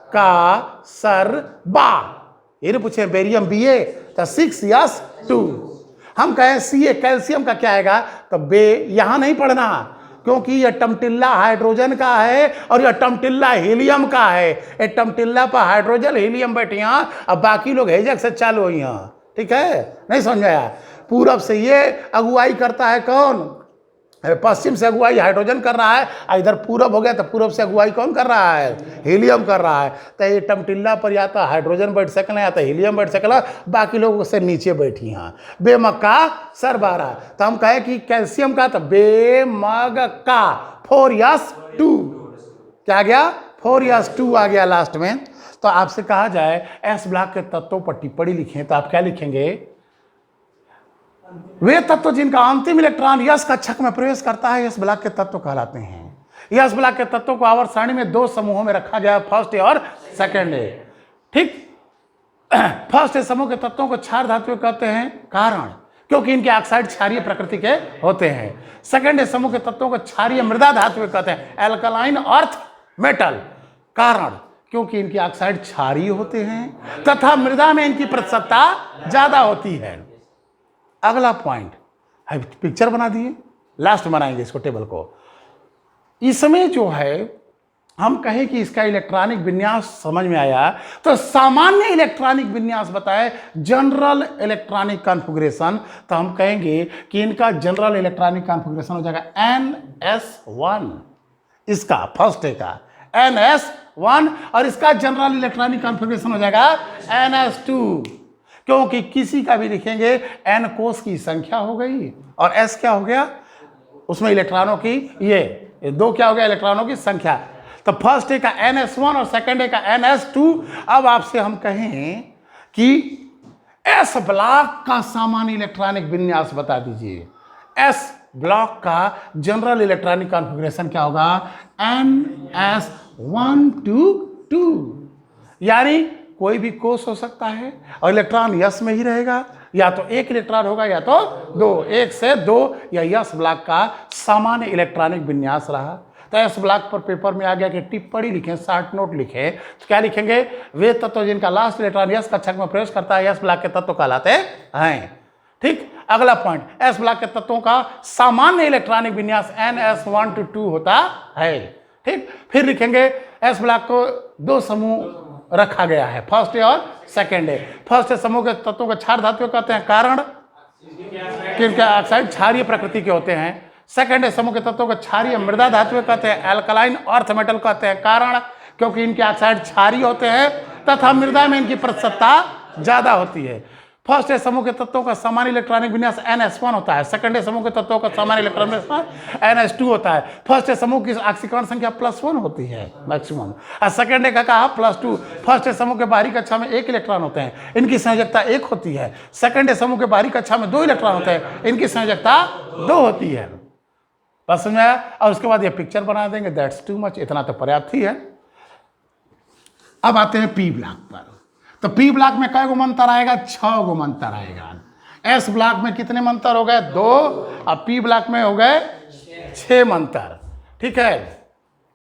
का, सर, बा। ये पूछे बेरियम BA तो 6S2। हम कहें CA कैल्शियम का क्या आएगा तो बे, यहां नहीं पढ़ना क्योंकि यह टमटिल्ला हाइड्रोजन का है और यह टमटिल्ला हीलियम का है। ये टमटिल्ला पर हाइड्रोजन हीलियम बैठे यहां और बाकी लोग हेजक से चालू हो यहां, ठीक है, नहीं समझ आया। पूरब से ये अगुवाई करता है कौन, पश्चिम से अगुवाई हाइड्रोजन कर रहा है, इधर पूरब हो गया तो पूरब से अगुवाई कौन कर रहा है, हीलियम कर रहा है। तो ये टमटिल्ला पर या तो हाइड्रोजन बैठ सकला या तो हीलियम बैठ सकला, बाकी लोग उससे नीचे बैठी हैं। बेमक्का सरबारा। तो हम कहें कि कैल्शियम का तो बेमक्का 4S2 क्या आ गया 4S2 आ गया लास्ट में। तो आपसे कहा जाए एस ब्लॉक के तत्वों पर टिप्पणी लिखें तो आप क्या लिखेंगे, वे तत्व जिनका अंतिम इलेक्ट्रॉन यस कक्षक में प्रवेश करता है यस ब्लॉक के तत्व कहलाते हैं। यस ब्लॉक के तत्वों को आवर्त सारणी में 2 समूहों में रखा गया, फर्स्ट ए और सेकंड ए, ठीक। फर्स्ट ए समूह के तत्वों को क्षार धातु कहते हैं कारण क्योंकि इनके ऑक्साइड क्षारीय प्रकृति के होते हैं। सेकंड ए समूह के तत्वों को क्षारीय मृदा धातु कहते हैं, एल्कलाइन अर्थ मेटल। कारण क्योंकि इनके ऑक्साइड क्षारीय होते हैं तथा मृदा में इनकी प्रतिशतता ज्यादा होती है। अगला पॉइंट है, पिक्चर बना दिए, लास्ट बनाएंगे इसको टेबल को। इसमें जो है हम कहें कि इसका इलेक्ट्रॉनिक विन्यास समझ में आया, तो सामान्य इलेक्ट्रॉनिक विन्यास बताए, जनरल इलेक्ट्रॉनिक कॉन्फ़िगरेशन, तो हम कहेंगे कि इनका जनरल इलेक्ट्रॉनिक कॉन्फ़िगरेशन हो जाएगा NS1, इसका फर्स्ट है का NS1, और इसका जनरल इलेक्ट्रॉनिक कॉन्फ़िगरेशन हो जाएगा NS2, क्योंकि किसी का भी लिखेंगे N कोष की संख्या हो गई और S क्या हो गया, उसमें इलेक्ट्रॉनों की ये दो क्या हो गया, इलेक्ट्रॉनों की संख्या। तो फर्स्ट है का NS1 और सेकंड है का NS2। अब आपसे हम कहें कि S ब्लॉक का सामान्य इलेक्ट्रॉनिक विन्यास बता दीजिए। S ब्लॉक का जनरल इलेक्ट्रॉनिक कॉन्फ़िगरेशन क्या होगा, NS122, यानी कोई भी कोष हो सकता है और इलेक्ट्रॉन यस में ही रहेगा, या तो एक इलेक्ट्रॉन होगा या तो दो, एक से दो, या यस ब्लॉक का सामान्य इलेक्ट्रॉनिक विन्यास रहा। तो एस ब्लॉक पर पेपर में आ गया कि टिप्पणी लिखें, शॉर्ट नोट लिखें, तो क्या लिखेंगे, वे तत्व जिनका लास्ट इलेक्ट्रॉन यस कक्षक में प्रवेश करता है एस ब्लॉक के तत्व कहलाते हैं। ठीक, अगला पॉइंट, एस ब्लॉक के तत्वों का सामान्य इलेक्ट्रॉनिक विन्यास NS122 होता है। ठीक, फिर लिखेंगे एस ब्लॉक को दो समूह रखा गया है, फर्स्ट है और सेकेंड है। फर्स्ट समूह के तत्वों को क्षार धातु कहते हैं, कारण कि इनके ऑक्साइड क्षारीय प्रकृति के होते हैं। सेकंड समूह के तत्वों को क्षारीय मृदा धातु कहते हैं, एल्कलाइन अर्थ मेटल कहते हैं, कारण क्योंकि इनके ऑक्साइड क्षारीय होते हैं तथा मृदा में इनकी प्रतिशतता ज्यादा होती है। फर्स्ट समूह के तत्वों का सामान्य इलेक्ट्रॉनिक विन्यास NS1 होता है, सेकंड समूह के तत्वों का सामान्य इलेक्ट्रॉनिक विन्यास NS2 होता है। फर्स्ट समूह की ऑक्सीकरण संख्या +1 होती है मैक्सिमम, और सेकंड का कहा +2। फर्स्ट समूह के बाहरी कक्षा में 1 इलेक्ट्रॉन होते हैं, इनकी संयोजकता 1 होती है। सेकंड समूह के बाहरी कक्षा में 2 इलेक्ट्रॉन होते हैं, इनकी संयोजकता 2 होती है। बस समझ में आया? और उसके बाद ये पिक्चर बना देंगे, दैट्स टू मच, इतना तो पर्याप्त ही है। अब आते हैं पी ब्लॉक पर। तो पी ब्लॉक में कै गो मंत्र आएगा, 6 गो मंत्र आएगा। एस ब्लॉक में कितने मंत्र हो गए, 2, और पी ब्लॉक में हो गए 6 मंत्र। ठीक है।